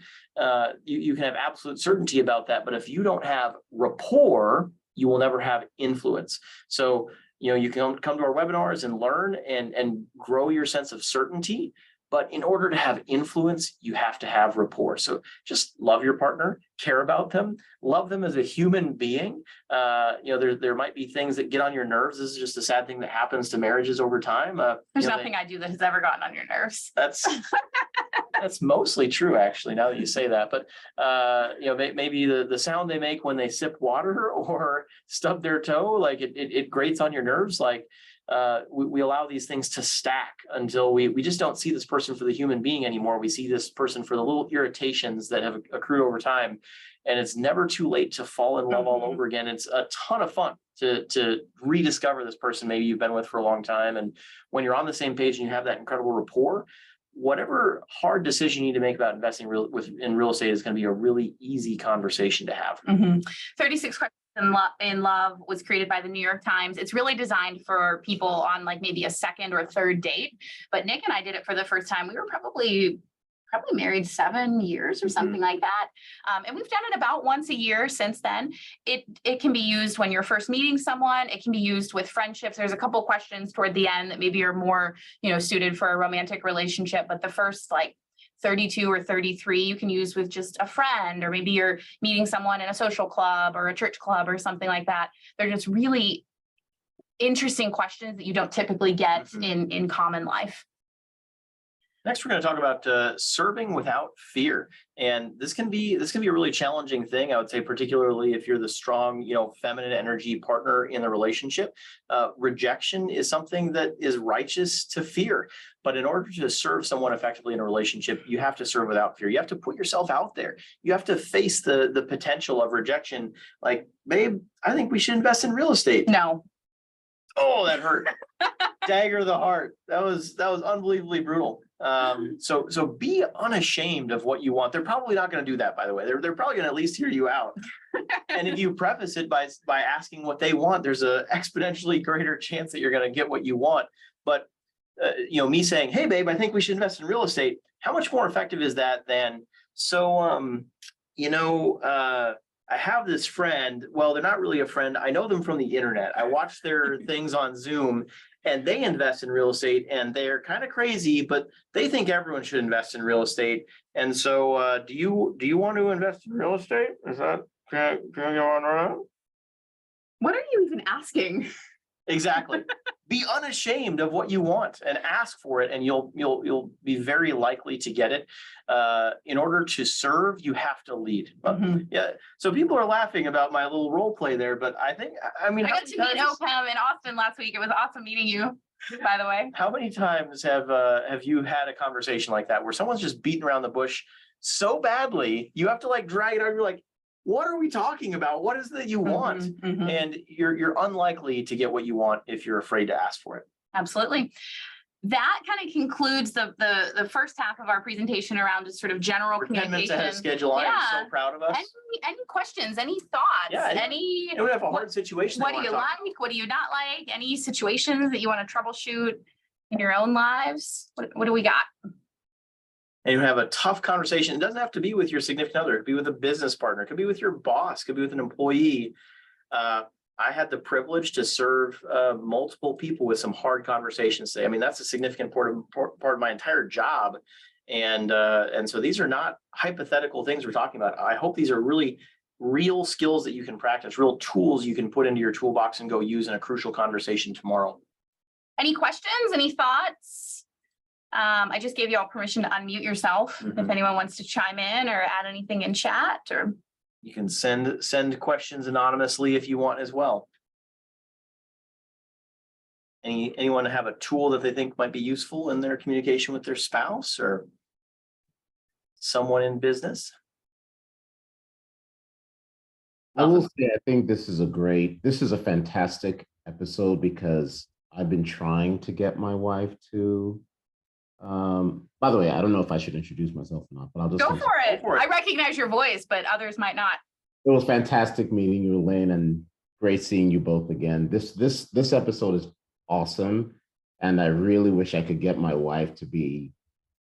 You can have absolute certainty about that. But if you don't have rapport, you will never have influence. So, you can come to our webinars and learn and grow your sense of certainty. But in order to have influence, you have to have rapport. So just love your partner, care about them, love them as a human being. There might be things that get on your nerves. This is just a sad thing that happens to marriages over time. There's nothing I do that has ever gotten on your nerves. That's mostly true, actually, now that you say that. But maybe the sound they make when they sip water or stub their toe, like it grates on your nerves. Like we allow these things to stack until we just don't see this person for the human being anymore. We see this person for the little irritations that have accrued over time. And it's never too late to fall in love all over again. It's a ton of fun to rediscover this person maybe you've been with for a long time. And when you're on the same page and you have that incredible rapport, whatever hard decision you need to make about investing in real estate is going to be a really easy conversation to have. 36 Questions in Love was created by the New York Times. It's really designed for people on like maybe a second or third date. But Nick and I did it for the first time. We were probably married 7 years or something like that. And we've done it about once a year since then. It can be used when you're first meeting someone. It can be used with friendships. There's a couple questions toward the end that maybe are more, suited for a romantic relationship. But the first 32 or 33, you can use with just a friend, or maybe you're meeting someone in a social club or a church club or something like that. They're just really interesting questions that you don't typically get in common life. Next, we're going to talk about serving without fear. And this can be a really challenging thing, I would say, particularly if you're the strong, feminine energy partner in the relationship. Rejection is something that is righteous to fear. But in order to serve someone effectively in a relationship, you have to serve without fear. You have to put yourself out there. You have to face the potential of rejection. Like, babe, I think we should invest in real estate. No. Oh, that hurt. Dagger to the heart. That was unbelievably brutal. So be unashamed of what you want. They're probably not going to do that, by the way. They're probably going to at least hear you out. And if you preface it by asking what they want, there's a exponentially greater chance that you're going to get what you want. But me saying, hey, babe, I think we should invest in real estate. How much more effective is that than, I have this friend. Well, they're not really a friend. I know them from the internet. I watch their things on Zoom and they invest in real estate and they're kind of crazy, but they think everyone should invest in real estate. And so, do you want to invest in real estate? Is that, can you go on right now? What are you even asking? Exactly. Be unashamed of what you want and ask for it, and you'll be very likely to get it. In order to serve, you have to lead. Yeah. So people are laughing about my little role play there, but I got to meet Opham in Austin last week. It was awesome meeting you, by the way. How many times have you had a conversation like that where someone's just beating around the bush so badly, you have to like drag it out? You're like, what are we talking about? What is it that you want? And you're unlikely to get what you want if you're afraid to ask for it. Absolutely. That kind of concludes the first half of our presentation around just sort of general communication. 10 minutes ahead of schedule. I am so proud of us. Any questions, any thoughts? Yeah, any we have a hard situation. What do you like? What do you not like? Any situations that you want to troubleshoot in your own lives? What do we got? And you have a tough conversation. It doesn't have to be with your significant other. It could be with a business partner. It could be with your boss. It could be with an employee. I had the privilege to serve multiple people with some hard conversations today. I mean, that's a significant part of my entire job. And so these are not hypothetical things we're talking about. I hope these are really real skills that you can practice, real tools you can put into your toolbox and go use in a crucial conversation tomorrow. Any questions? Any thoughts? I just gave you all permission to unmute yourself if anyone wants to chime in or add anything in chat, or you can send questions anonymously if you want as well. Anyone have a tool that they think might be useful in their communication with their spouse or someone in business? I will say, I think this is a fantastic episode because I've been trying to get my wife to, by the way, I don't know if I should introduce myself or not, but I'll just go for it. I recognize your voice, but others might not. It was fantastic meeting you, Elaine, and great seeing you both again. This episode is awesome, and I really wish I could get my wife to be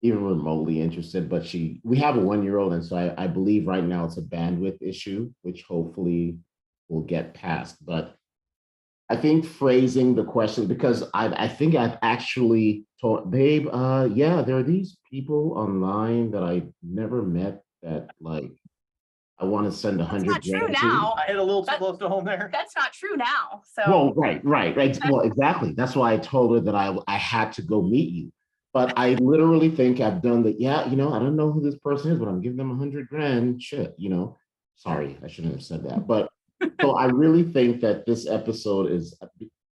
even remotely interested, but we have a 1-year-old, and so I believe right now it's a bandwidth issue, which hopefully will get past. But I think phrasing the question, because I think I've actually told, babe, yeah, there are these people online that I never met that like I want to send 100 grand to. I hit a little too close to home there. That's not true now. So well, right. Well, exactly. That's why I told her that I had to go meet you. But I literally think I've done that. Yeah, I don't know who this person is, but I'm giving them 100 grand. Shit, sorry, I shouldn't have said that. But so I really think that this episode is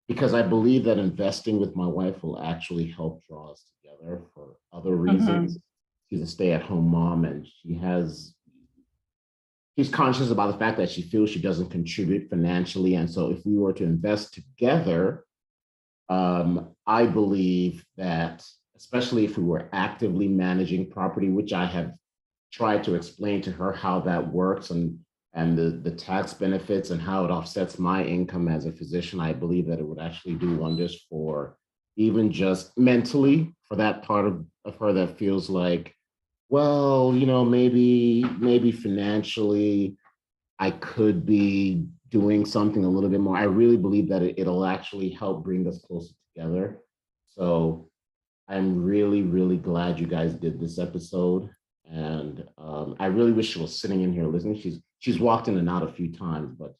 because I believe that investing with my wife will actually help draw us together for other reasons. She's a stay-at-home mom, and she's conscious about the fact that she feels she doesn't contribute financially. And so if we were to invest together, I believe that, especially if we were actively managing property, which I have tried to explain to her how that works and the tax benefits and how it offsets my income as a physician, I believe that it would actually do wonders for even just mentally for that part of her that feels like, well, maybe financially I could be doing something a little bit more. I really believe that it'll actually help bring us closer together. So I'm really, really glad you guys did this episode. And I really wish she was sitting in here listening. She's walked in and out a few times, but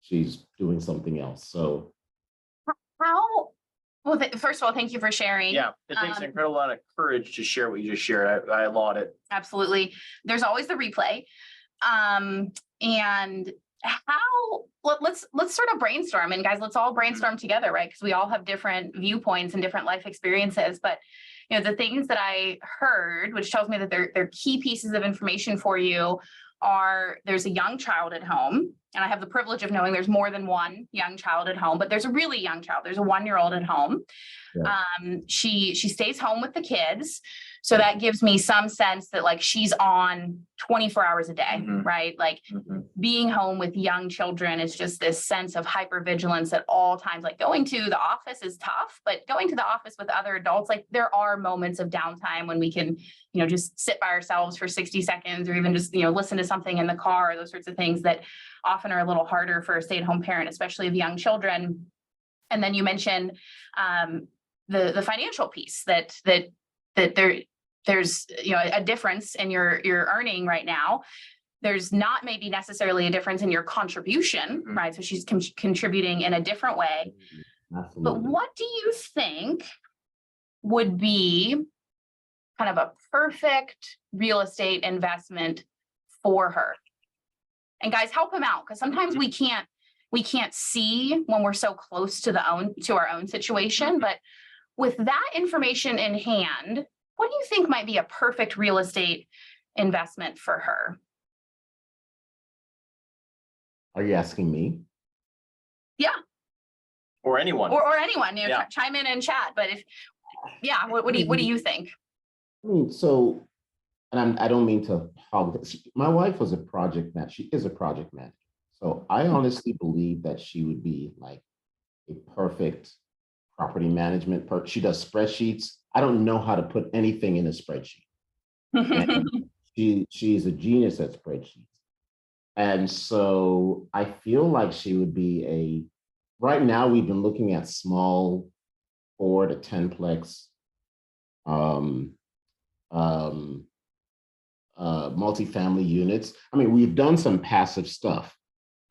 she's doing something else. So well, first of all, thank you for sharing. Yeah, it takes an incredible amount of courage to share what you just shared. I laud it. Absolutely. There's always the replay. And let's sort of brainstorm, and guys, let's all brainstorm together, right? Because we all have different viewpoints and different life experiences. But the things that I heard, which tells me that they're key pieces of information for you, are there's a young child at home. and I have the privilege of knowing there's more than one young child at home, but there's a really young child. There's a 1-year-old at home. Yeah. She stays home with the kids. So that gives me some sense that like she's on 24 hours a day, right? Like being home with young children is just this sense of hypervigilance at all times. Like going to the office is tough, but going to the office with other adults, like there are moments of downtime when we can, just sit by ourselves for 60 seconds or even just, listen to something in the car, those sorts of things that often are a little harder for a stay-at-home parent, especially of young children. And then you mentioned the financial piece that there's a difference in your earning right now. There's not maybe necessarily a difference in your contribution, right? So she's contributing in a different way. Absolutely. But what do you think would be kind of a perfect real estate investment for her? And guys, help him out, because sometimes we can't see when we're so close to our own situation. But with that information in hand, what do you think might be a perfect real estate investment for her? Are you asking me? Yeah. Or anyone. Or anyone, Yeah. chime in and chat. But what do you think? I mean, so, and I don't mean to hog this. My wife was a project manager. She is a project manager. So I honestly believe that she would be like a perfect property management. She does spreadsheets. I don't know how to put anything in a spreadsheet. She's a genius at spreadsheets. And so I feel like she would be right now we've been looking at small 4 to 10-plex multifamily units. I mean, we've done some passive stuff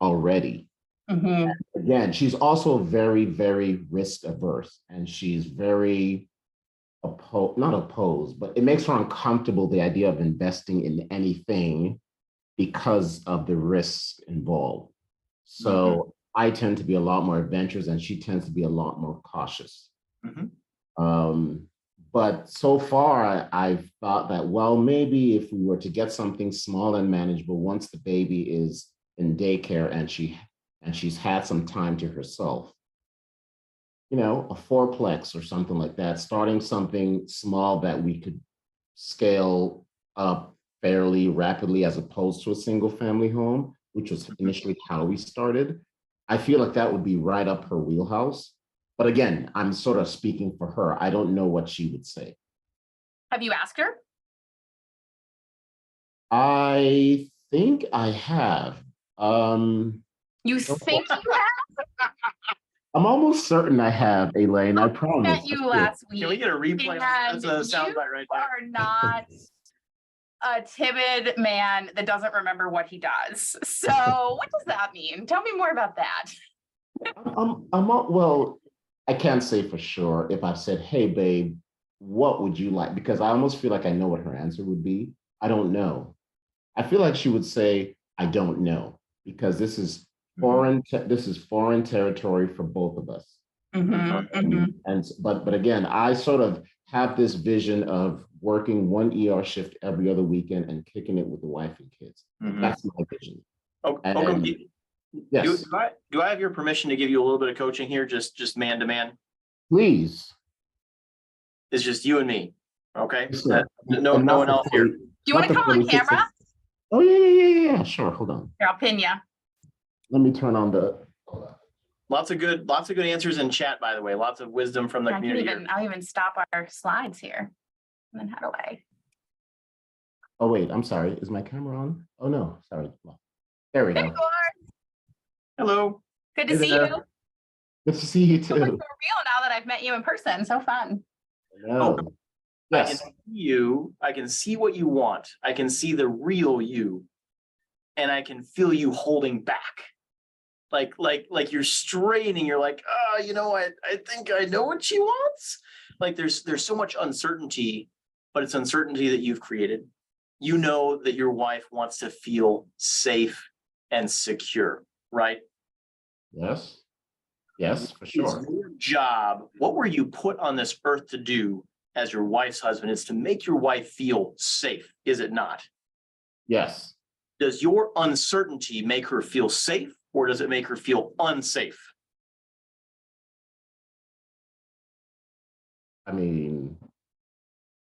already. Again, she's also very, very risk averse, and she's very not opposed, but it makes her uncomfortable, the idea of investing in anything because of the risks involved. So I tend to be a lot more adventurous, and she tends to be a lot more cautious. But so far, I've thought that, well, maybe if we were to get something small and manageable, once the baby is in daycare and she's had some time to herself, a 4-plex or something like that, starting something small that we could scale up fairly rapidly as opposed to a single family home, which was initially how we started. I feel like that would be right up her wheelhouse. But again, I'm sort of speaking for her. I don't know what she would say. Have you asked her? I think I have. You think you have? I'm almost certain I have, Elaine. I promise. Met you last week. Can we get a replay? That's a soundbite right there. You are not a timid man that doesn't remember what he does. So what does that mean? Tell me more about that. Well, I can't say for sure if I've said, hey, babe, what would you like? Because I almost feel like I know what her answer would be. I don't know. I feel like she would say, I don't know, because this is foreign territory for both of us. But again, I sort of have this vision of working 1 ER shift every other weekend and kicking it with the wife and kids. That's my vision. Yes. Do I have your permission to give you a little bit of coaching here, just man to man? Please. It's just you and me. Okay. Sure. No one else here. Do you want to come on camera? Oh, yeah. Sure. Hold on. Here, I'll pin you. Let me turn on the. Lots of good answers in chat, by the way. Lots of wisdom from the community. I'll even stop our slides here. And then how do I? Oh, wait, I'm sorry. Is my camera on? Oh, no, sorry. There we go. There you are. Hello. Good to see you. Good to see you So much too. more real now that I've met you in person. So fun. Yes. I can see what you want. I can see the real you. And I can feel you holding back. Like you're straining, you're like, I think I know what she wants. Like there's so much uncertainty, but it's uncertainty that you've created. You know that your wife wants to feel safe and secure, right? Yes, for sure. It's your job. What were you put on this earth to do as your wife's husband? Is to make your wife feel safe, is it not? Yes. Does your uncertainty make her feel safe, or does it make her feel unsafe? I mean,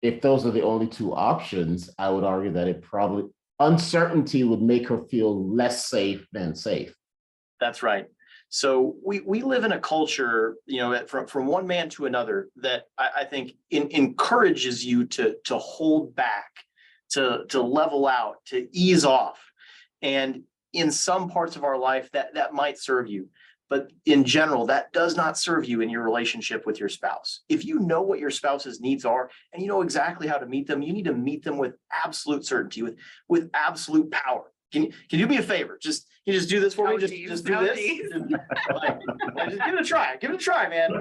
if those are the only two options, I would argue that it probably uncertainty would make her feel less safe than safe. That's right. So we live in a culture, from one man to another, that I think encourages you to hold back, to level out, to ease off. And in some parts of our life that might serve you. But in general, that does not serve you in your relationship with your spouse. If you know what your spouse's needs are and you know exactly how to meet them, you need to meet them with absolute certainty, with absolute power. Can you do me a favor? Can you just do this for me? Just do this. Just give it a try. Give it a try, man.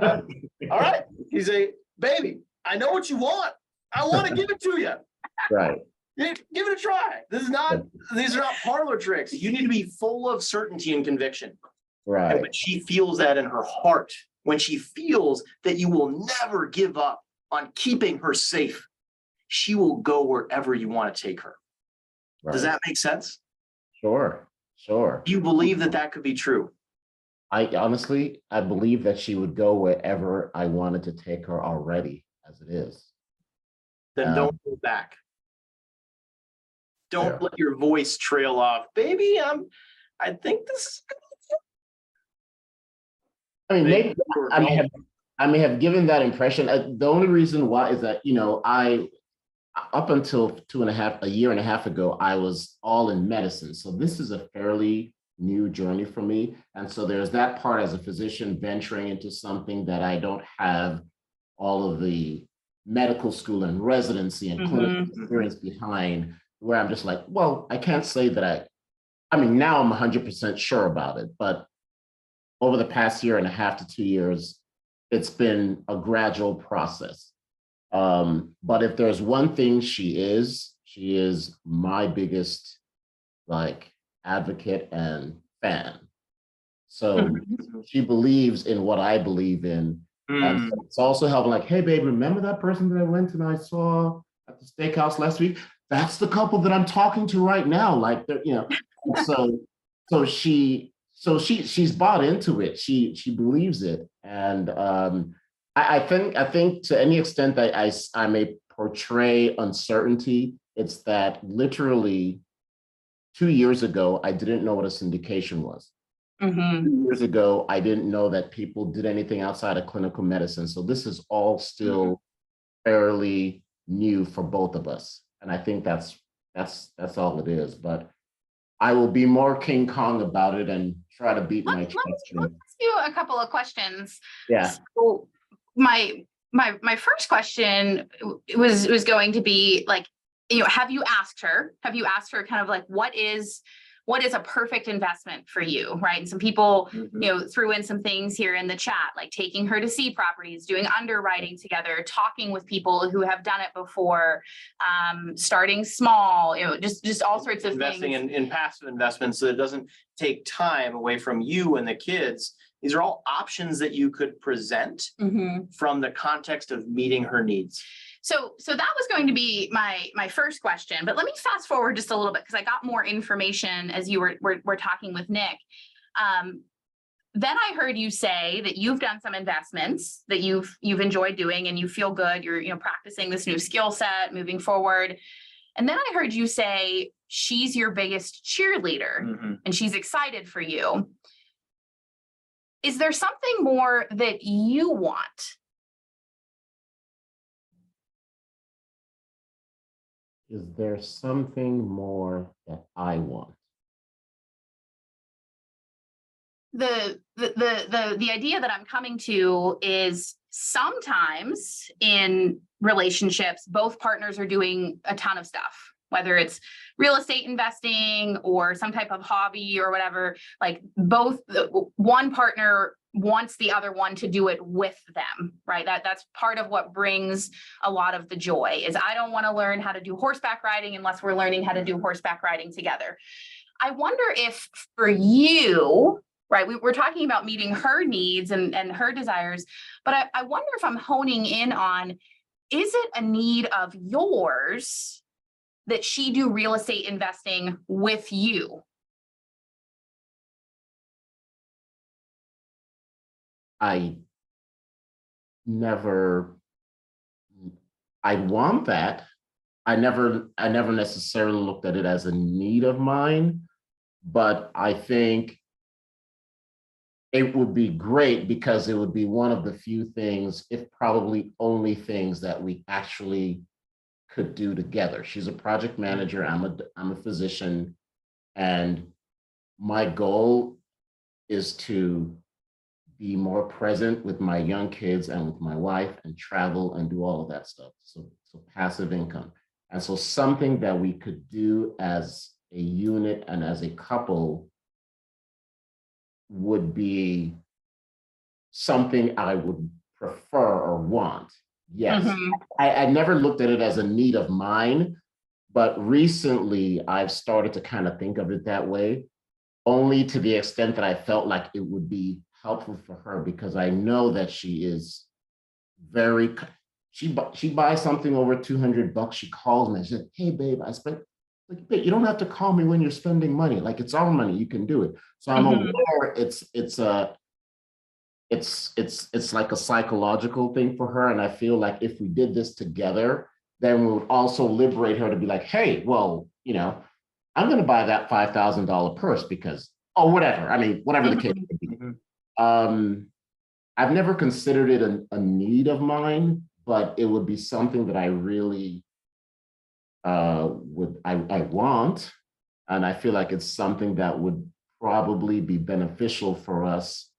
All right. You say, baby, I know what you want. I want to give it to you. Right. Give it a try. These are not parlor tricks. You need to be full of certainty and conviction. Right. And when she feels that in her heart, when she feels that you will never give up on keeping her safe, she will go wherever you want to take her. Right. Does that make sense? Sure. Do you believe that could be true? I believe that she would go wherever I wanted to take her already, as it is. Then don't go back. Don't let your voice trail off. Baby, I think this is. I mean, maybe I may have given that impression. The only reason why is that, I, up until a year and a half ago, I was all in medicine. So this is a fairly new journey for me. And so there's that part as a physician venturing into something that I don't have all of the medical school and residency and clinical experience behind, where I'm just like, well, I can't say that I mean, now I'm 100% sure about it, but over the past year and a half to 2 years, it's been a gradual process. But if there's one thing she is my biggest advocate and fan. So she believes in what I believe in. And so it's also helping hey, babe, remember that person that I went and I saw at the steakhouse last week? That's the couple that I'm talking to right now. So she's bought into it. She believes it. And I think to any extent that I may portray uncertainty, it's that literally 2 years ago, I didn't know what a syndication was. 2 years ago, I didn't know that people did anything outside of clinical medicine. So this is all still fairly new for both of us. And I think that's all it is. But I will be more King Kong about it and try to beat my chest. Let's ask you a couple of questions. Yeah. So my first question was going to be have you asked her kind of what is a perfect investment for you, right? And some people, threw in some things here in the chat, like taking her to see properties, doing underwriting together, talking with people who have done it before, starting small, just all sorts of investing things. in passive investments so that it doesn't take time away from you and the kids. These are all options that you could present from the context of meeting her needs. So that was going to be my first question, but let me fast forward just a little bit because I got more information as you were talking with Nick. Then I heard you say that you've done some investments that you've enjoyed doing and you feel good. You're practicing this new skill set moving forward. And then I heard you say she's your biggest cheerleader and she's excited for you. Is there something more that you want? Is there something more that I want? The idea that I'm coming to is sometimes in relationships, both partners are doing a ton of stuff, whether it's real estate investing or some type of hobby or whatever, one partner wants the other one to do it with them, right? That's part of what brings a lot of the joy is I don't want to learn how to do horseback riding unless we're learning how to do horseback riding together. I wonder if for you, right, we're talking about meeting her needs and her desires, but I wonder if I'm honing in on, is it a need of yours that she do real estate investing with you? I never, I want that. I never necessarily looked at it as a need of mine, but I think it would be great because it would be one of the few things, if probably only things, that we actually could do together. She's a project manager. I'm a physician, and my goal is to be more present with my young kids and with my wife and travel and do all of that stuff. So passive income. And so something that we could do as a unit and as a couple would be something I would prefer or want. Yes, I never looked at it as a need of mine, but recently I've started to kind of think of it that way, only to the extent that I felt like it would be helpful for her, because I know that she is very, she buys something over $200. She calls me and says, "Hey babe, I spent," like, "Babe, you don't have to call me when you're spending money. Like, it's our money, you can do it." So I'm aware it's like a psychological thing for her. And I feel like if we did this together, then we would also liberate her to be like, "Hey, well, I'm going to buy that $5,000 purse because," or whatever. I mean, whatever the case may be. I've never considered it a need of mine, but it would be something that I really I want. And I feel like it's something that would probably be beneficial for us.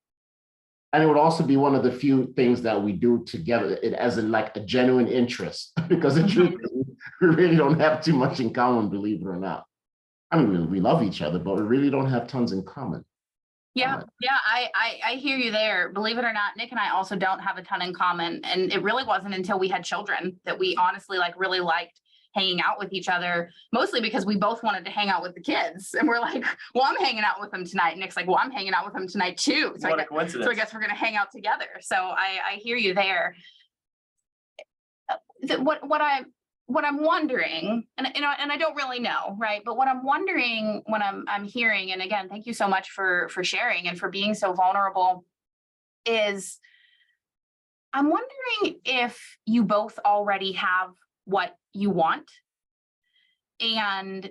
And it would also be one of the few things that we do together, it as in like a genuine interest, because the truth is we really don't have too much in common, believe it or not. I mean, we love each other, but we really don't have tons in common. Yeah, I hear you there. Believe it or not, Nick and I also don't have a ton in common. And it really wasn't until we had children that we honestly really liked hanging out with each other, mostly because we both wanted to hang out with the kids. And we're like, well, I'm hanging out with them tonight. And Nick's like, well, I'm hanging out with them tonight too. So I guess we're going to hang out together. So I hear you there. What I'm wondering, and I don't really know, right? But what I'm wondering when I'm hearing, and again, thank you so much for sharing and for being so vulnerable, is I'm wondering if you both already have what you want, and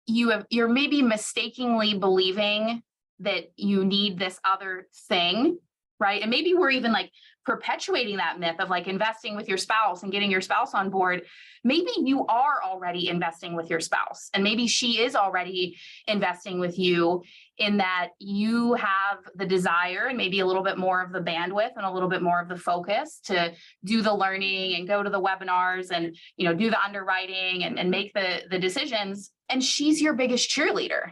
you're maybe mistakenly believing that you need this other thing, right? And maybe we're even like perpetuating that myth of like investing with your spouse and getting your spouse on board. Maybe you are already investing with your spouse, and maybe she is already investing with you, in that you have the desire and maybe a little bit more of the bandwidth and a little bit more of the focus to do the learning and go to the webinars and do the underwriting and make the decisions. And she's your biggest cheerleader.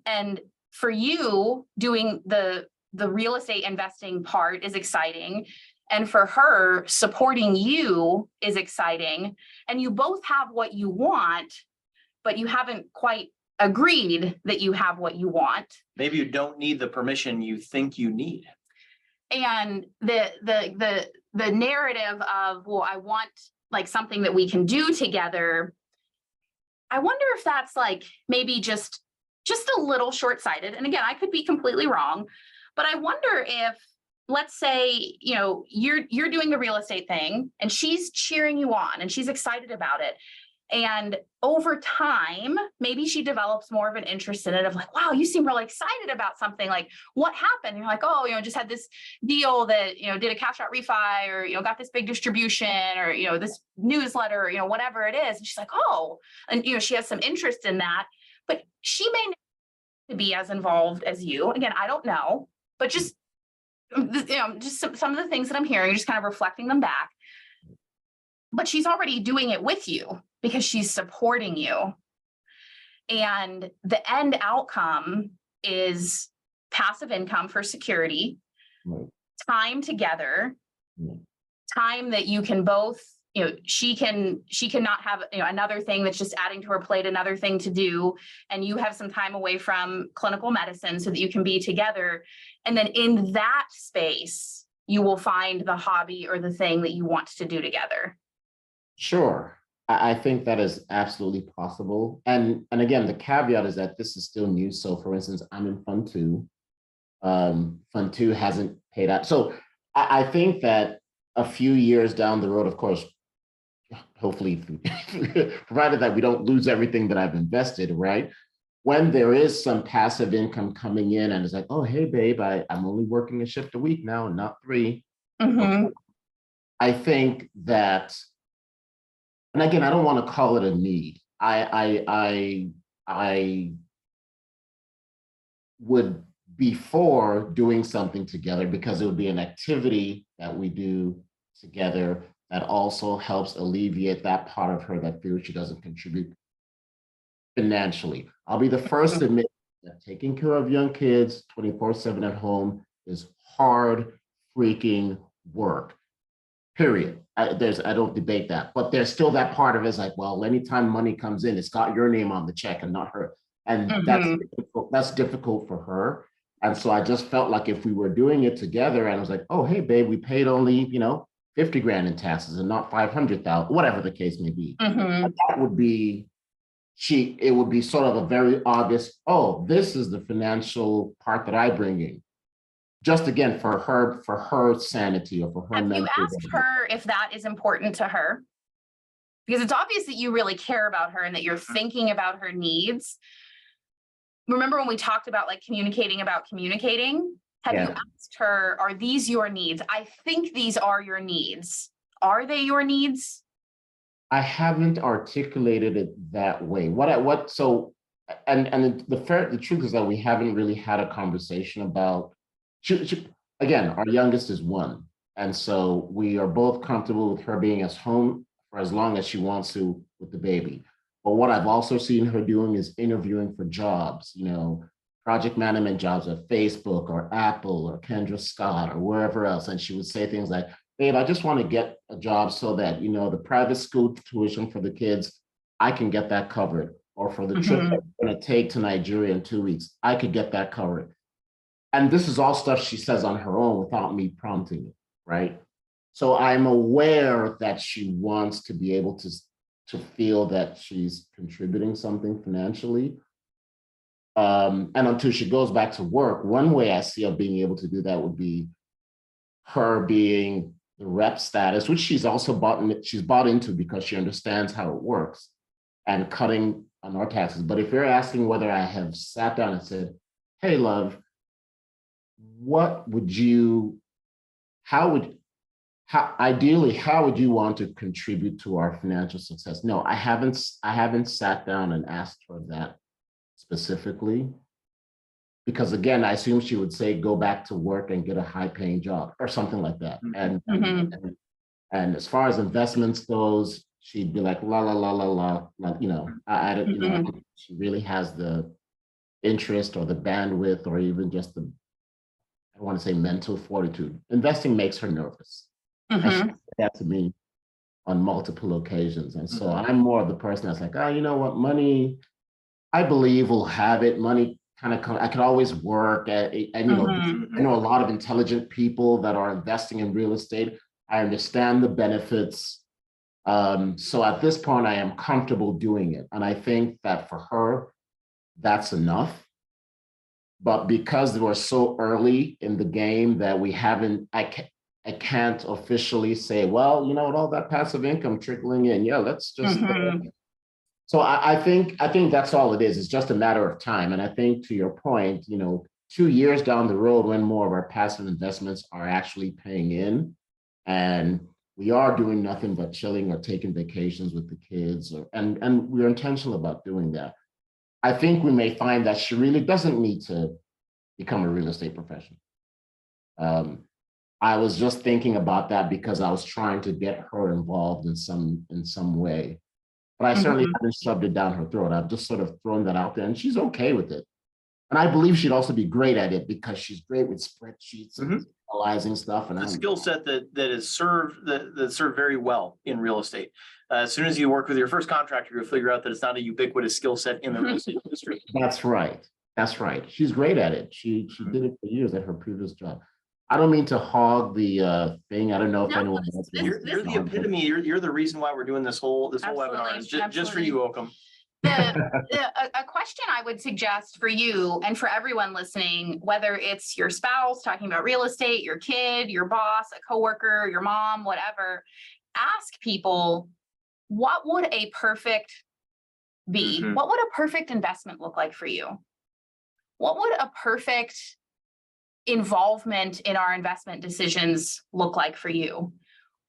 And for you, doing the real estate investing part is exciting. And for her, supporting you is exciting. And you both have what you want, but you haven't quite agreed that you have what you want. Maybe you don't need the permission you think you need. And the narrative of, well, I want like something that we can do together. I wonder if that's like maybe just a little short-sighted. And again, I could be completely wrong, but I wonder if, let's say, you're doing the real estate thing and she's cheering you on and she's excited about it. And over time, maybe she develops more of an interest in it, of like, wow, you seem really excited about something. Like, what happened? And you're like, oh, just had this deal that, did a cash out refi, or, got this big distribution, or, this newsletter, or, whatever it is. And she's like, oh, and, she has some interest in that, but she may not be as involved as you. Again, I don't know, but just some of the things that I'm hearing, just kind of reflecting them back. But she's already doing it with you because she's supporting you. And the end outcome is passive income for security, time together, time that you can both, she cannot have, another thing that's just adding to her plate, another thing to do. And you have some time away from clinical medicine so that you can be together. And then in that space, you will find the hobby or the thing that you want to do together. Sure. I think that is absolutely possible. And again, the caveat is that this is still new. So for instance, I'm in fund two. Fund two hasn't paid out. So I think that a few years down the road, of course, hopefully, provided that we don't lose everything that I've invested, right? When there is some passive income coming in and it's like, oh, hey, babe, I'm only working a shift a week now and not three. Mhm. I think that, and again, I don't want to call it a need. I would be for doing something together because it would be an activity that we do together that also helps alleviate that part of her that feels she doesn't contribute financially. I'll be the first to admit that taking care of young kids 24/7 at home is hard freaking work. Period. I don't debate that, but there's still that part of it is like, well, anytime money comes in, it's got your name on the check and not her, and Mhm. that's difficult for her. And so I just felt like if we were doing it together, and I was like, oh, hey, babe, we paid only 50 grand in taxes and not 500,000, whatever the case may be. Mhm. That would be it would be sort of a very obvious, oh, this is the financial part that I bring in just again for her sanity or for her Have you mental asked well-being. her if that is important to her? Because it's obvious that you really care about her and that you're thinking about her needs. Remember when we talked about like communicating about communicating? Have you Yeah, asked her, are these your needs? I think these are your needs. Are they your needs? I haven't articulated it that way. What so and the truth is that we haven't really had a conversation about again, our youngest is one. And so we are both comfortable with her being at home for as long as she wants to with the baby. But what I've also seen her doing is interviewing for jobs, project management jobs at Facebook or Apple or Kendra Scott or wherever else. And she would say things like, babe, I just want to get a job so that, the private school tuition for the kids, I can get that covered. Or for the trip that Mhm. I'm going to take to Nigeria in 2 weeks, I could get that covered. And this is all stuff she says on her own without me prompting it, right? So I'm aware that she wants to be able to feel that she's contributing something financially. And until she goes back to work, one way I see her being able to do that would be her being the rep status, which she's bought into because she understands how it works and cutting on our taxes. But if you're asking whether I have sat down and said, hey, love, what would you, how would, how ideally, how would you want to contribute to our financial success? No, I haven't sat down and asked her that specifically. Because again, I assume she would say, go back to work and get a high paying job or something like that. And, and, Mhm. and, and as far as investments goes, she'd be like, la, la, la, la, la, like, I don't, I Mhm. don't think she really has the interest or the bandwidth or even just I don't want to say mental fortitude. Investing makes her nervous. And she Mhm. said that to me on multiple occasions. And so Mhm. I'm more of the person that's like, oh, you know what, money, I believe will have it. Money kind of come, I could always work at, and Mhm. I know a lot of intelligent people that are investing in real estate. I understand the benefits. So at this point, I am comfortable doing it. And I think that for her, that's enough. But because we're so early in the game that we haven't, I can't officially say, well, with all that passive income trickling in, yeah, let's just. Mhm. So I think that's all it is. It's just a matter of time. And I think to your point, 2 years down the road, when more of our passive investments are actually paying in, and we are doing nothing but chilling or taking vacations with the kids, and we're intentional about doing that. I think we may find that she really doesn't need to become a real estate professional. Um, I was just thinking about that because I was trying to get her involved in some way, but I certainly Mhm. haven't shoved it down her throat. I've just sort of thrown that out there, and she's okay with it. And I believe she'd also be great at it because she's great with spreadsheets and Mhm. analyzing stuff. And It's a I'm skill set that is that served very well in real estate. As soon as you work with your first contractor, you'll figure out that it's not a ubiquitous skill set in the real estate industry. That's right. That's right. She's great at it. She did it for years at her previous job. I don't mean to hog the thing. I don't know if No, anyone this- else this- wants to You're the hog, but- epitome, you're the reason why we're doing this whole webinar. It's just for you, Oakham. A question I would suggest for you and for everyone listening, whether it's your spouse talking about real estate, your kid, your boss, a coworker, your mom, whatever, ask people, what would a perfect be? Mhm. What would a perfect investment look like for you? What would a perfect involvement in our investment decisions look like for you?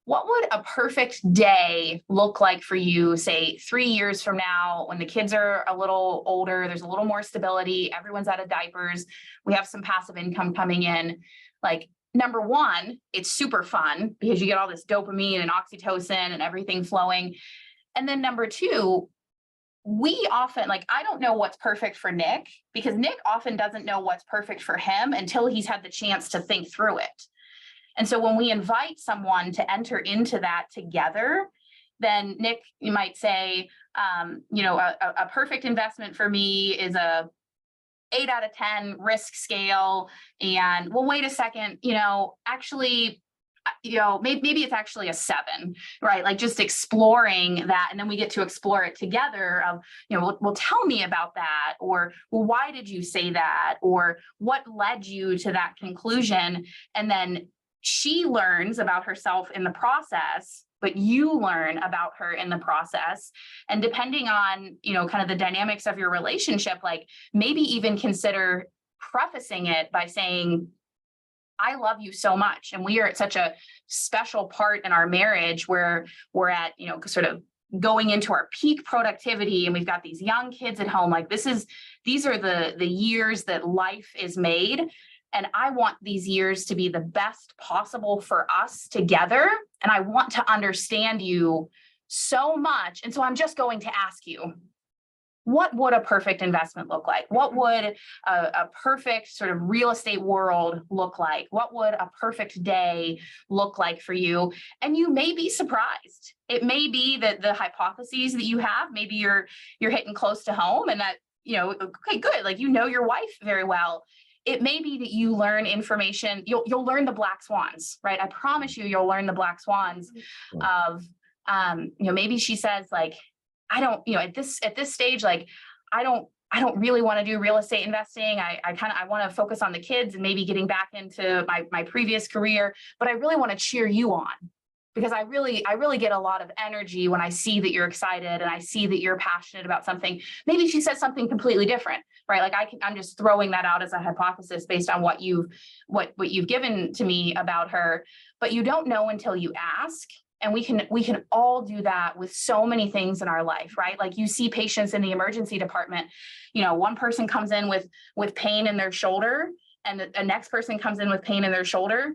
What would a perfect day look like for you, say 3 years from now, when the kids are a little older, there's a little more stability, everyone's out of diapers, we have some passive income coming in? Like, number one, it's super fun because you get all this dopamine and oxytocin and everything flowing. And then number two, we often, like, I don't know what's perfect for Nick because Nick often doesn't know what's perfect for him until he's had the chance to think through it. And so when we invite someone to enter into that together, then Nick, you might say, a perfect investment for me is a 8 out of 10 risk scale. And well, wait a second, actually, maybe it's actually a 7, right? Like just exploring that. And then we get to explore it together of, well, tell me about that. Or, well, why did you say that? Or what led you to that conclusion? And then she learns about herself in the process, but you learn about her in the process. And depending on, kind of the dynamics of your relationship, like maybe even consider prefacing it by saying, I love you so much. And we are at such a special part in our marriage where we're at, sort of going into our peak productivity and we've got these young kids at home. Like these are the years that life is made. And I want these years to be the best possible for us together. And I want to understand you so much. And so I'm just going to ask you, what would a perfect investment look like? What would a perfect sort of real estate world look like? What would a perfect day look like for you? And you may be surprised. It may be that the hypotheses that you have, maybe you're hitting close to home and that, okay, good. Like, your wife very well. It may be that you learn information, you'll learn the black swans, right? I promise you'll learn the black swans of, maybe she says like, I don't, at this stage, like, I don't really want to do real estate investing. I want to focus on the kids and maybe getting back into my previous career, but I really want to cheer you on because I really get a lot of energy when I see that you're excited and I see that you're passionate about something. Maybe she says something completely different, right? Like I'm just throwing that out as a hypothesis based on what you've given to me about her, but you don't know until you ask. And we can all do that with so many things in our life, right? Like you see patients in the emergency department, one person comes in with pain in their shoulder and the next person comes in with pain in their shoulder.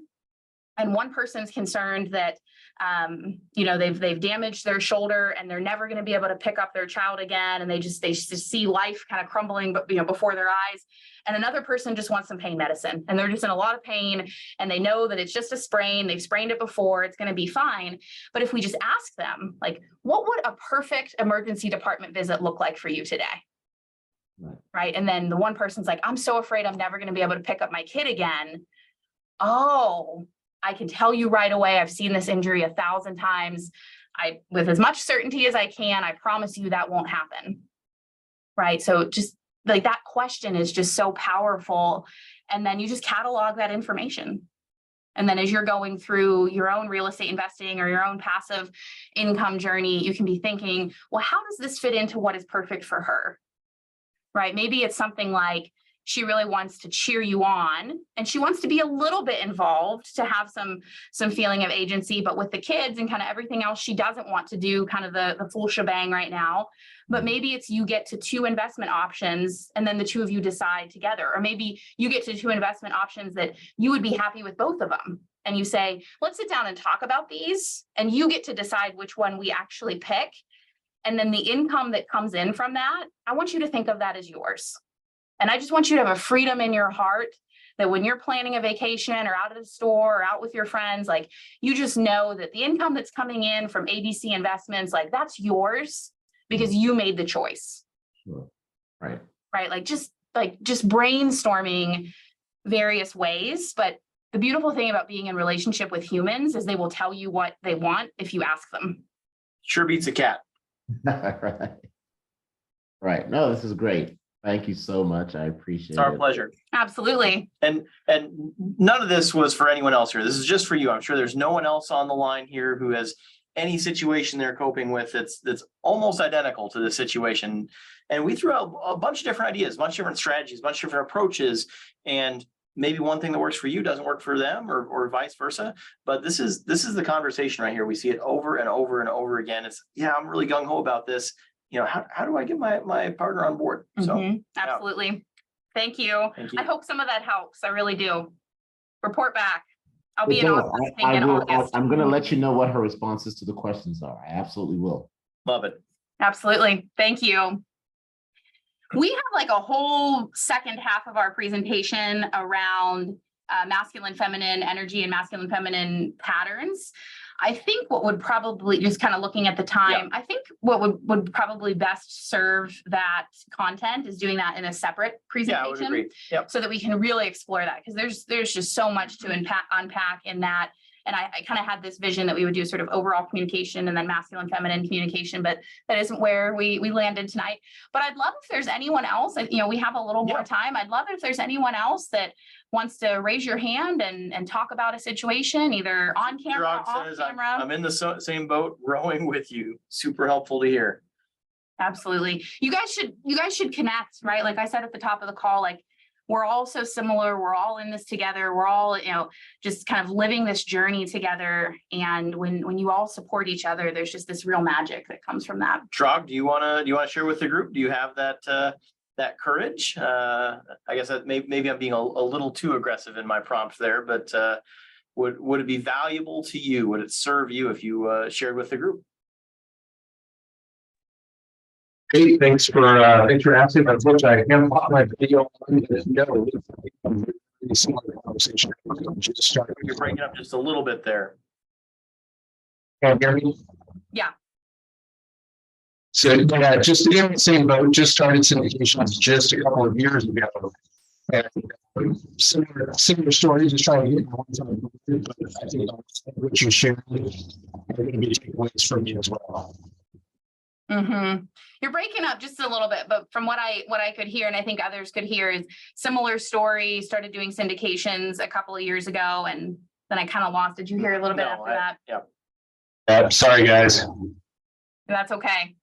And one person's concerned that, they've damaged their shoulder and they're never going to be able to pick up their child again. And they just see life kind of crumbling, but before their eyes. And another person just wants some pain medicine and they're just in a lot of pain and they know that it's just a sprain. They've sprained it before. It's going to be fine. But if we just ask them, like, what would a perfect emergency department visit look like for you today? Right. And then the one person's like, I'm so afraid I'm never going to be able to pick up my kid again. Oh, I can tell you right away, I've seen this injury 1,000 times. With as much certainty as I can, I promise you that won't happen. Right. So just like that question is just so powerful. And then you just catalog that information. And then as you're going through your own real estate investing or your own passive income journey, you can be thinking, well, how does this fit into what is perfect for her? Right. Maybe it's something like, she really wants to cheer you on and she wants to be a little bit involved to have some feeling of agency, but with the kids and kind of everything else, she doesn't want to do kind of the full shebang right now. But maybe it's you get to 2 investment options and then the 2 of you decide together, or maybe you get to 2 investment options that you would be happy with both of them. And you say, let's sit down and talk about these and you get to decide which one we actually pick. And then the income that comes in from that, I want you to think of that as yours. And I just want you to have a freedom in your heart that when you're planning a vacation or out at the store or out with your friends, like you just know that the income that's coming in from ABC Investments, like that's yours because you made the choice. Sure. Right. Right. Like just brainstorming various ways, but the beautiful thing about being in relationship with humans is they will tell you what they want if you ask them. Sure beats a cat. Right. Right. No, this is great. Thank you so much. I appreciate It's our it. pleasure. Absolutely. And none of this was for anyone else here. This is just for you. I'm sure there's no one else on the line here who has any situation they're coping with that's almost identical to this situation. And we threw out a bunch of different ideas, a bunch of different strategies, a bunch of different approaches. And maybe one thing that works for you doesn't work for them, or vice versa. But this is the conversation right here. We see it over and over and over again. It's, yeah, I'm really gung ho about this. You know, how do I get my partner on board? So Absolutely. Yeah. Thank you. Thank you. I hope some of that helps. I really do. Report back. I'll be It in does. Austin I in will, August. I'm going to let you know what her responses to the questions are. I absolutely will. Love it. Absolutely. Thank you. We have like a whole second half of our presentation around masculine, feminine energy and masculine, feminine patterns. I think what would probably, just kind of looking at the time, I think what would probably best serve that content is doing that in a separate presentation. Yeah, I would agree. Yep. So that we can really explore that, because there's just so much to unpack in that. And I kind of had this vision that we would do sort of overall communication and then masculine, feminine communication, but that isn't where we landed tonight. But I'd love if there's anyone else, you know, we have a little more time. I'd love if there's anyone else that wants to raise your hand and talk about a situation, either on camera or off camera. I'm in the same boat, rowing with you. Super helpful to hear. Absolutely. You guys should connect, right? Like I said at the top of the call, like, we're all so similar. We're all in this together. We're all, you know, just kind of living this journey together. And when you all support each other, there's just this real magic that comes from that. Trog, do you want to share with the group? Do you have that courage? I guess that maybe I'm being a little too aggressive in my prompt there, but would it be valuable to you? Would it serve you if you shared with the group? Hey, thanks for asking. Unfortunately, I can't pop my video on. Conversation. Just started. You're breaking up just a little bit there. Can you hear me? Yeah. So yeah, just in the same boat, just started syndications just a couple of years ago. And similar stories, just trying to get one time. But I think what you shared are going to be takeaways from you as well. Mm-hmm. You're breaking up just a little bit, but from what I could hear, and I think others could hear, is similar story. Started doing syndications a couple of years ago, and then I kind of lost. Did you hear a little bit after that? Yeah. Sorry, guys. That's okay.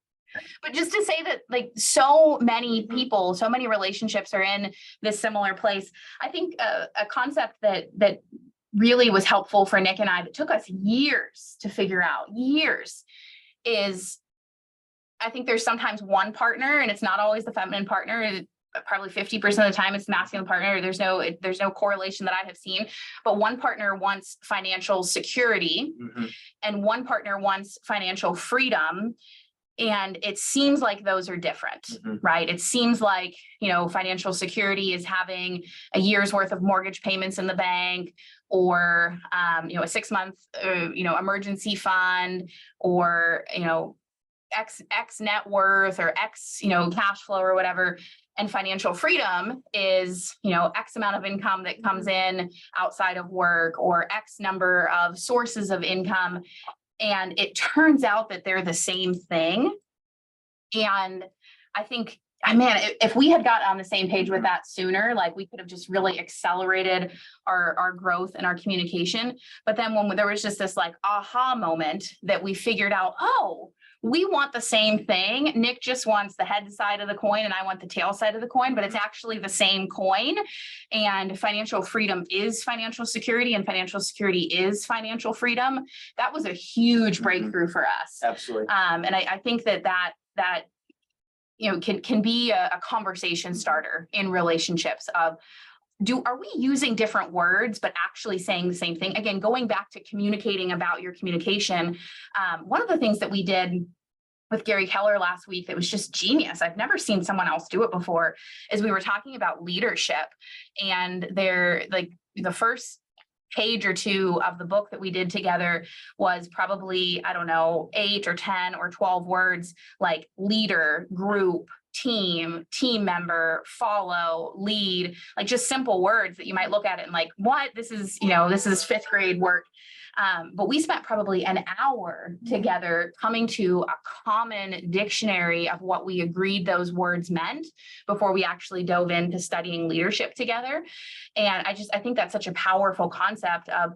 But just to say that, like, so many people, so many relationships are in this similar place. I think a concept that really was helpful for Nick and I, that took us years to figure out, is I think there's sometimes one partner, and it's not always the feminine partner. Probably 50% of the time it's the masculine partner. There's no correlation that I have seen, but one partner wants financial security, and one partner wants financial freedom. And it seems like those are different, right? It seems like, you know, financial security is having a year's worth of mortgage payments in the bank, or, you know, a 6-month, you know, emergency fund, or, you know, X net worth, or X, you know, cash flow or whatever. And financial freedom is, you know, X amount of income that comes in outside of work, or X number of sources of income. And it turns out that they're the same thing. And I think, man, if we had got on the same page with that sooner, like, we could have just really accelerated our growth and our communication. But then when there was just this like aha moment that we figured out, oh, we want the same thing. Nick just wants the head side of the coin, and I want the tail side of the coin, but it's actually the same coin. And financial freedom is financial security, and financial security is financial freedom. That was a huge breakthrough for us. Absolutely. And I think that you know, can be a conversation starter in relationships of, are we using different words, but actually saying the same thing? Again, going back to communicating about your communication. One of the things that we did with Gary Keller last week that was just genius, I've never seen someone else do it before, is we were talking about leadership. And like the first page or two of the book that we did together was probably, I don't know, 8 or 10 or 12 words, like leader, group, team member, follow, lead, like just simple words that you might look at it and like, what, this is, this is fifth grade work. But we spent probably an hour together coming to a common dictionary of what we agreed those words meant before we actually dove into studying leadership together. And I think that's such a powerful concept of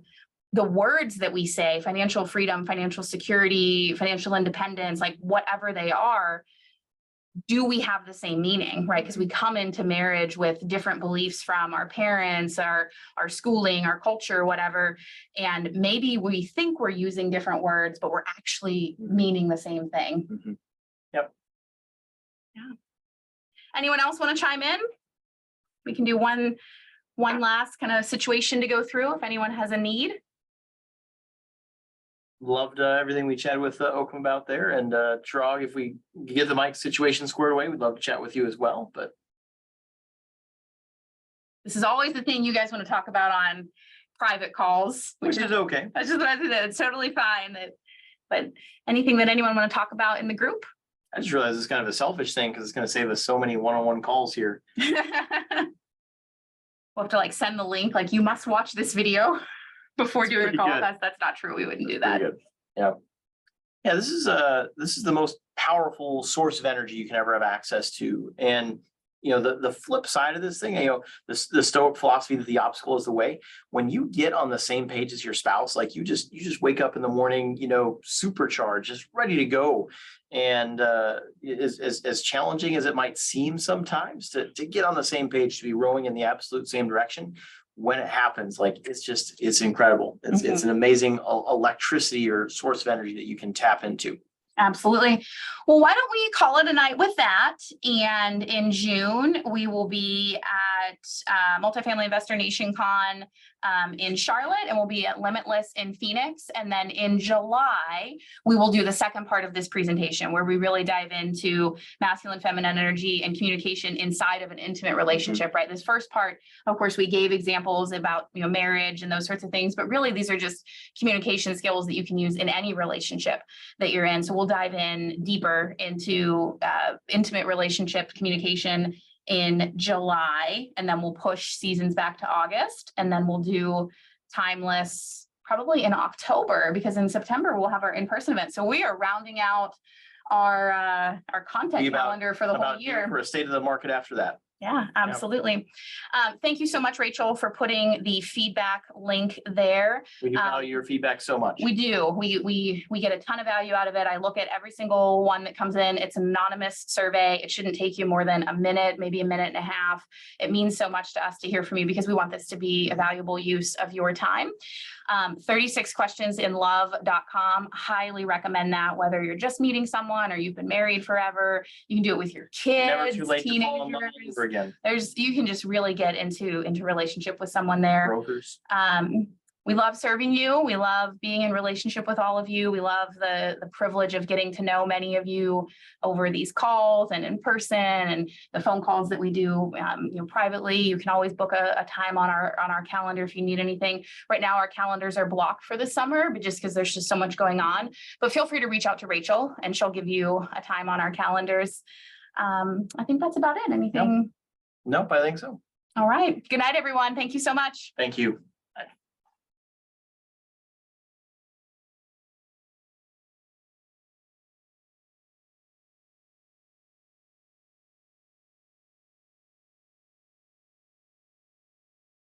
the words that we say: financial freedom, financial security, financial independence, like whatever they are. Do we have the same meaning, right? Because we come into marriage with different beliefs from our parents, our schooling, our culture, whatever. And maybe we think we're using different words, but we're actually meaning the same thing. Mm-hmm. Yep. Yeah. Anyone else want to chime in? We can do one last kind of situation to go through if anyone has a need. Loved everything we chatted with Oakham about there, and Chirag, if we get the mic situation squared away, we'd love to chat with you as well. But this is always the thing you guys want to talk about on private calls, which is okay. That's just what I said. It's totally fine. But anything that anyone want to talk about in the group? I just realized it's kind of a selfish thing because it's going to save us so many one-on-one calls here. We'll have to like send the link, like you must watch this video before doing a call. That's not true. We wouldn't do that. Yeah. Yeah, this is the most powerful source of energy you can ever have access to. And the flip side of this thing, the Stoic philosophy that the obstacle is the way. When you get on the same page as your spouse, like you just wake up in the morning, supercharged, just ready to go. And as challenging as it might seem sometimes to get on the same page, to be rowing in the absolute same direction, when it happens, like it's incredible. It's an amazing electricity or source of energy that you can tap into. Absolutely. Well, why don't we call it a night with that? And in June, we will be at Multifamily Investor Nation Con in Charlotte, and we'll be at Limitless in Phoenix. And then in July, we will do the second part of this presentation where we really dive into masculine, feminine energy and communication inside of an intimate relationship, right? This first part, of course, we gave examples about, marriage and those sorts of things, but really these are just communication skills that you can use in any relationship that you're in. So we'll dive in deeper into intimate relationship communication in July, and then we'll push seasons back to August, and then we'll do Timeless probably in October, because in September we'll have our in-person event. So we are rounding out our content calendar for the whole year. For a state of the market after that. Yeah, absolutely. Thank you so much, Rachel, for putting the feedback link there. We do value your feedback so much. We do. We get a ton of value out of it. I look at every single one that comes in. It's an anonymous survey. It shouldn't take you more than a minute, maybe a minute and a half. It means so much to us to hear from you because we want this to be a valuable use of your time. 36questionsinlove.com. Highly recommend that, whether you're just meeting someone or you've been married forever. You can do it with your kids, Never too late teenagers. to fall in love over again. You can just really get into relationship with someone there. Brokers. We love serving you. We love being in relationship with all of you. We love the privilege of getting to know many of you over these calls and in person, and the phone calls that we do privately. You can always book a time on our calendar if you need anything. Right now our calendars are blocked for the summer, but just because there's just so much going on. But feel free to reach out to Rachel and she'll give you a time on our calendars. I think that's about it. Anything? Nope, I think so. All right. Good night, everyone. Thank you so much. Thank you.